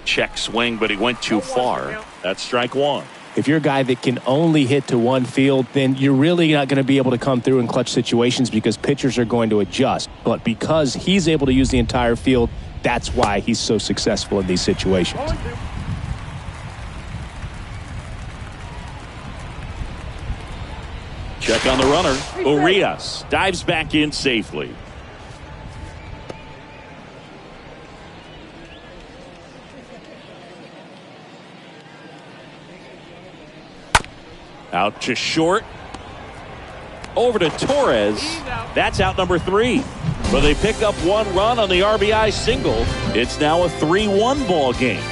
Check swing, but he went too far. That's strike 1. If you're a guy that can only hit to one field, then you're really not going to be able to come through in clutch situations because pitchers are going to adjust. But because he's able to use the entire field, that's why he's so successful in these situations. Check on the runner. Urias dives back in safely. Out to short. Over to Torres. That's out number 3. But they pick up 1 run on the RBI single. It's now a 3-1 ball game.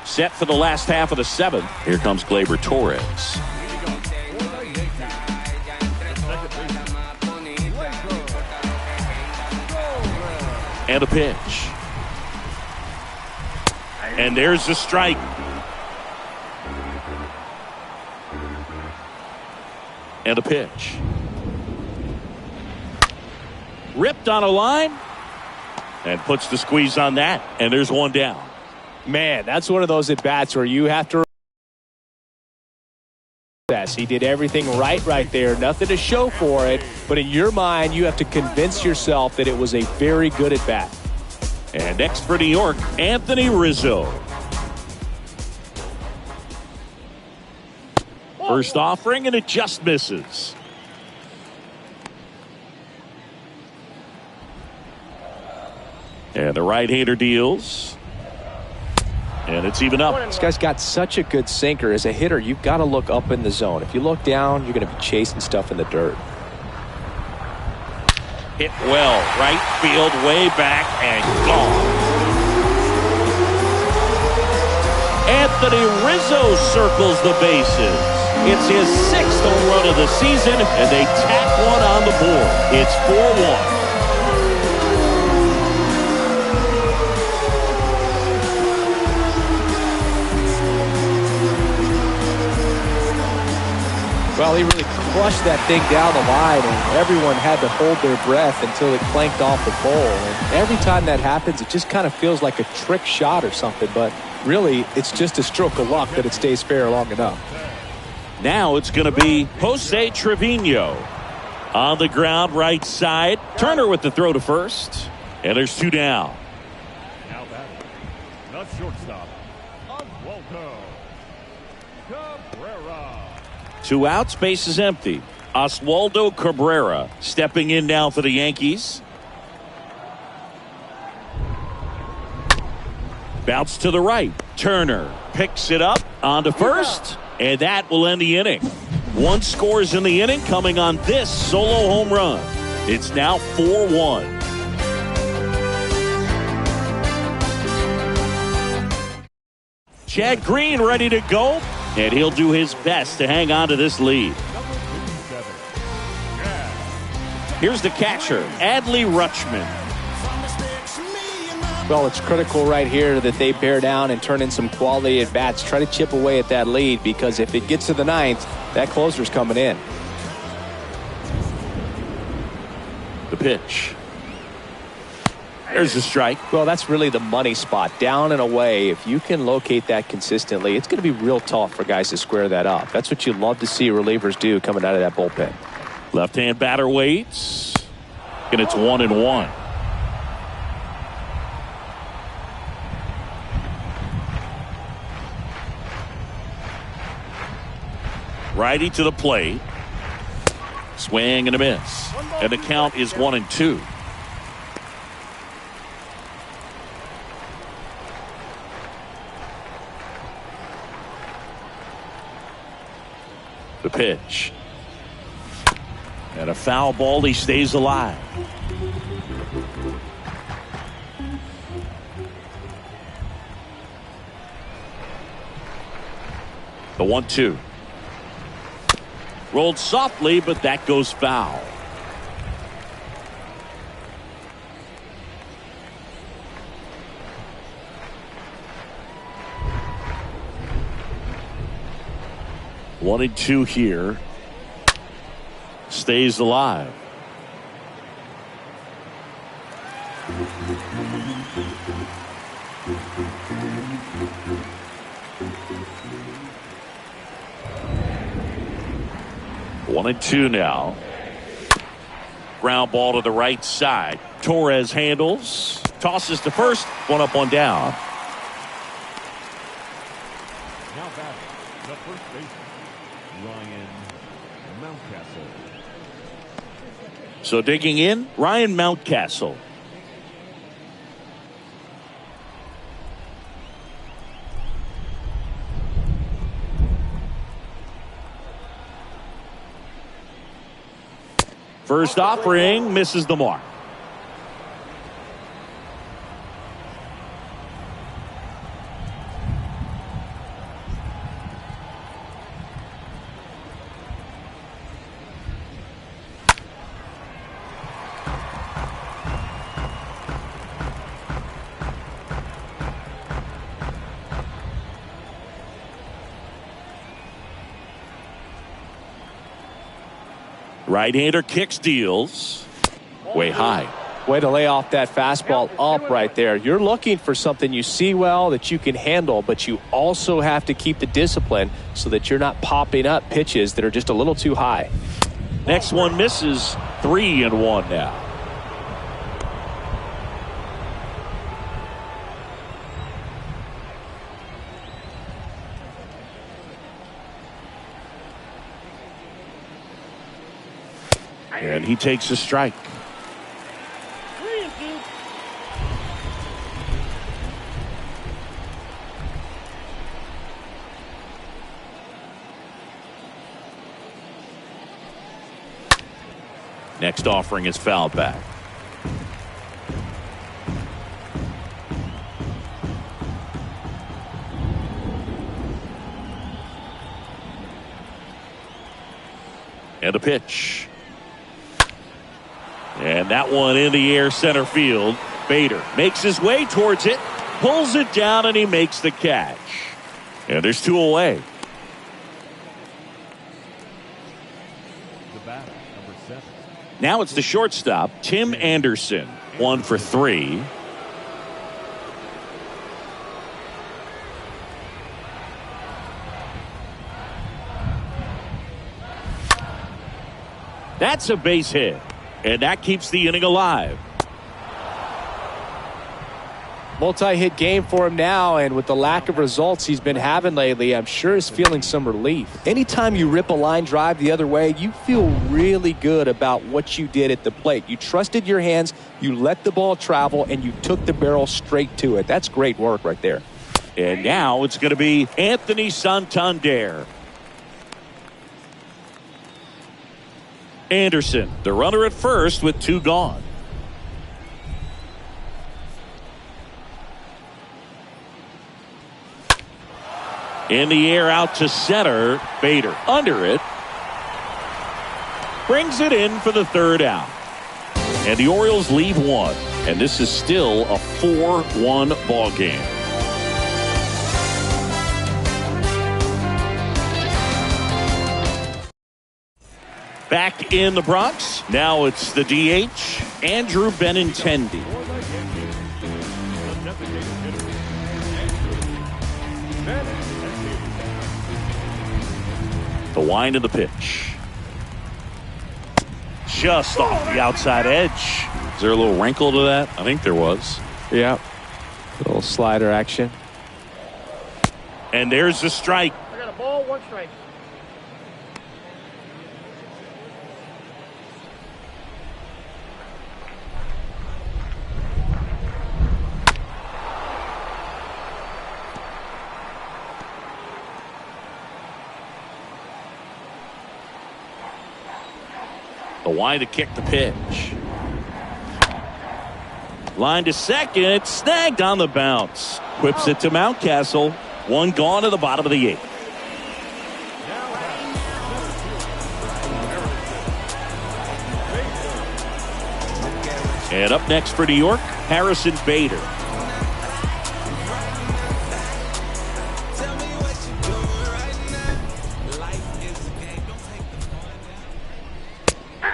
Set for the last half of the 7th. Here comes Gleyber Torres. And a pitch. And there's the strike. And a pitch. Ripped on a line. And puts the squeeze on that. And there's 1 down. Man, that's one of those at-bats where you have to. He did everything right there. Nothing to show for it. But in your mind, you have to convince yourself that it was a very good at-bat. And next for New York, Anthony Rizzo. First offering, and it just misses. And the right-hander deals. And it's even up. This guy's got such a good sinker. As a hitter, you've got to look up in the zone. If you look down, you're going to be chasing stuff in the dirt. Hit well, right field, way back, and gone. Anthony Rizzo circles the bases. It's his 6th home run of the season, and they tack 1 on the board. It's 4-1. Well, he really flushed that thing down the line, and everyone had to hold their breath until it clanked off the pole. And every time that happens, it just kind of feels like a trick shot or something. But really, it's just a stroke of luck that it stays fair long enough. Now it's going to be Jose Trevino on the ground, right side. Turner with the throw to first, and there's 2 down. Now batting, the shortstop, Oswaldo Cabrera. 2 outs, base is empty. Oswaldo Cabrera stepping in now for the Yankees. Bounce to the right. Turner picks it up onto first, and that will end the inning. 1 scores in the inning coming on this solo home run. It's now 4-1. Chad Green ready to go, and he'll do his best to hang on to this lead. Here's the catcher, Adley Rutschman. Well, it's critical right here that they bear down and turn in some quality at bats. Try to chip away at that lead, because if it gets to the ninth, that closer's coming in. The pitch. There's the strike. Well, that's really the money spot. Down and away. If you can locate that consistently, it's going to be real tough for guys to square that up. That's what you love to see relievers do coming out of that bullpen. Left-hand batter waits, and it's 1-1. Righty to the plate. Swing and a miss. And the count is 1-2. The pitch. And a foul ball. He stays alive. The 1-2. Rolled softly, but that goes foul. One and two here. Stays alive. One and two now. Ground ball to the right side. Torres handles. Tosses to first. One up, one down. Now batting, the first baseman, Ryan Mountcastle. So digging in, Ryan Mountcastle. First offering misses the mark. Right-hander kicks, deals. Way high. Way to lay off that fastball up right there. You're looking for something you see well that you can handle, but you also have to keep the discipline so that you're not popping up pitches that are just a little too high. Next one misses. 3-1 now. And he takes a strike. 3-2. Next offering is fouled back. And a pitch. And that one in the air, center field. Bader makes his way towards it, pulls it down, and he makes the catch. And there's two away. The batter, number 7. Now it's the shortstop, Tim Anderson. 1 for 3. That's a base hit. And that keeps the inning alive. Multi-hit game for him now, and with the lack of results he's been having lately, I'm sure he's feeling some relief. Anytime you rip a line drive the other way, you feel really good about what you did at the plate. You trusted your hands, you let the ball travel, and you took the barrel straight to it. That's great work right there. And now it's going to be Anthony Santander. Anderson, the runner at first with 2 gone. In the air out to center. Bader under it. Brings it in for the third out. And the Orioles leave one. And this is still a 4-1 ball game. Back in the Bronx. Now it's the DH, Andrew Benintendi. The wind of the pitch. Just off the outside edge. Is there a little wrinkle to that? I think there was. Yeah. A little slider action. And there's the strike. I got a ball, 1 strike. The wind to kick the pitch. Line to second. Snagged on the bounce. Whips it to Mountcastle. 1 gone to the bottom of the 8th. And up next for New York, Harrison Bader.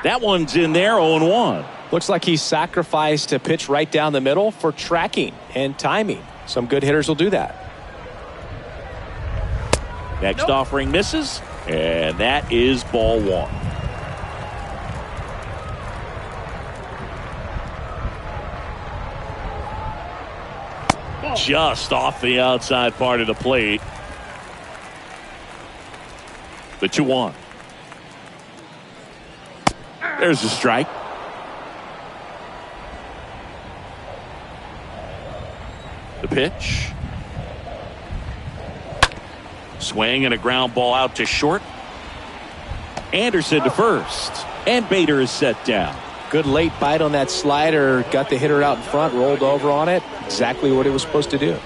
That one's in there, 0-1. Looks like he sacrificed a pitch right down the middle for tracking and timing. Some good hitters will do that. Next offering misses, and that is ball 1. Just off the outside part of the plate. The 2-1. There's a strike. The pitch. Swing and a ground ball out to short. Anderson to first. And Bader is set down. Good late bite on that slider. Got the hitter out in front, rolled over on it. Exactly what it was supposed to do.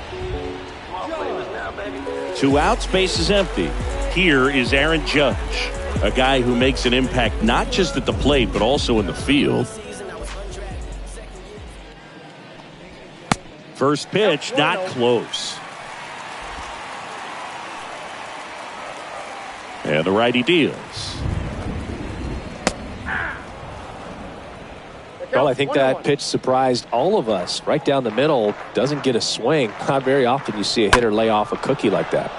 2 outs, base is empty. Here is Aaron Judge, a guy who makes an impact not just at the plate but also in the field. First pitch, not close. And the righty deals. Well, I think that pitch surprised all of us. Right down the middle, doesn't get a swing. Not very often you see a hitter lay off a cookie like that.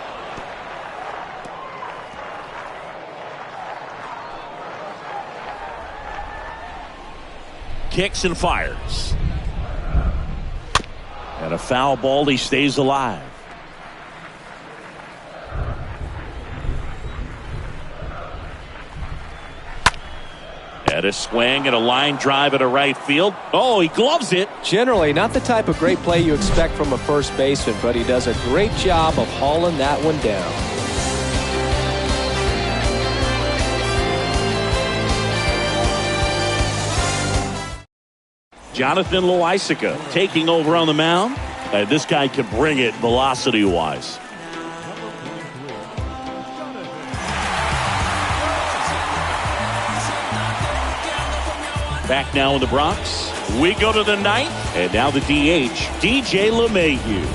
Kicks and fires. And a foul ball, he stays alive. And a swing and a line drive at a right field. Oh, he gloves it. Generally, not the type of great play you expect from a first baseman, but he does a great job of hauling that one down. Jonathan Loaisiga taking over on the mound. This guy can bring it velocity-wise. Back now in the Bronx. We go to the 9th. And now the DH, DJ LeMahieu.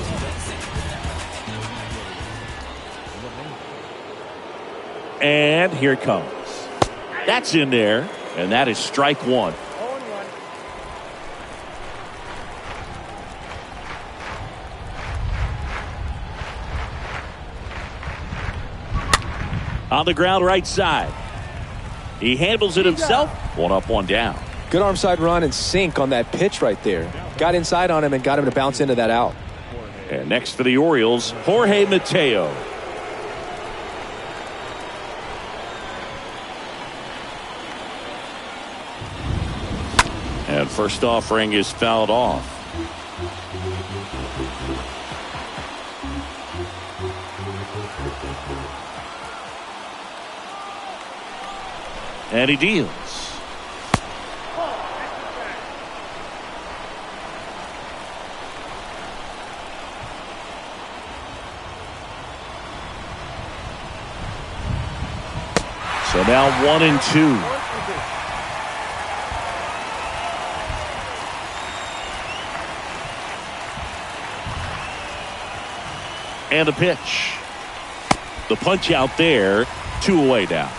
And here it comes. That's in there. And that is strike 1. On the ground right side. He handles it himself. 1 up, 1 down. Good arm side run and sink on that pitch right there. Got inside on him and got him to bounce into that out. And next for the Orioles, Jorge Mateo. And first offering is fouled off. And he deals. So now 1-2. And a pitch. The punch out there, 2 away now.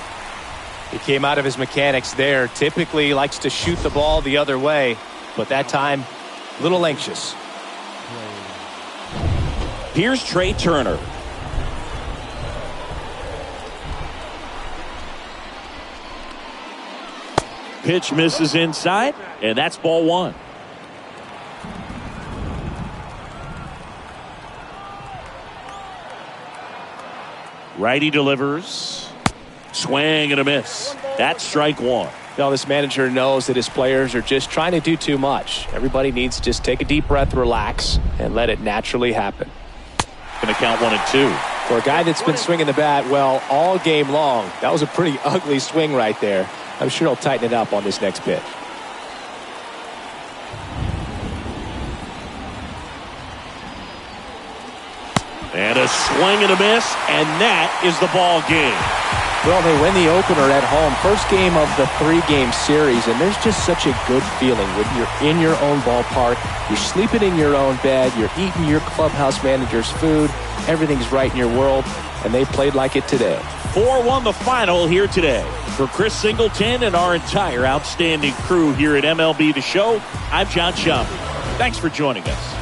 He came out of his mechanics there. Typically likes to shoot the ball the other way, but that time, a little anxious. Here's Trey Turner. Pitch misses inside, and that's ball 1. Righty delivers. Swing and a miss. That's strike 1. Now this manager knows that his players are just trying to do too much. Everybody needs to just take a deep breath, relax, and let it naturally happen. Going to count 1-2. For a guy that's been swinging the bat, well, all game long, that was a pretty ugly swing right there. I'm sure he'll tighten it up on this next pitch. And a swing and a miss, and that is the ball game. Well, they win the opener at home. First game of the 3-game series, and there's just such a good feeling when you're in your own ballpark, you're sleeping in your own bed, you're eating your clubhouse manager's food, everything's right in your world, and they played like it today. 4-1 the final here today. For Chris Singleton and our entire outstanding crew here at MLB The Show, I'm John Schaub. Thanks for joining us.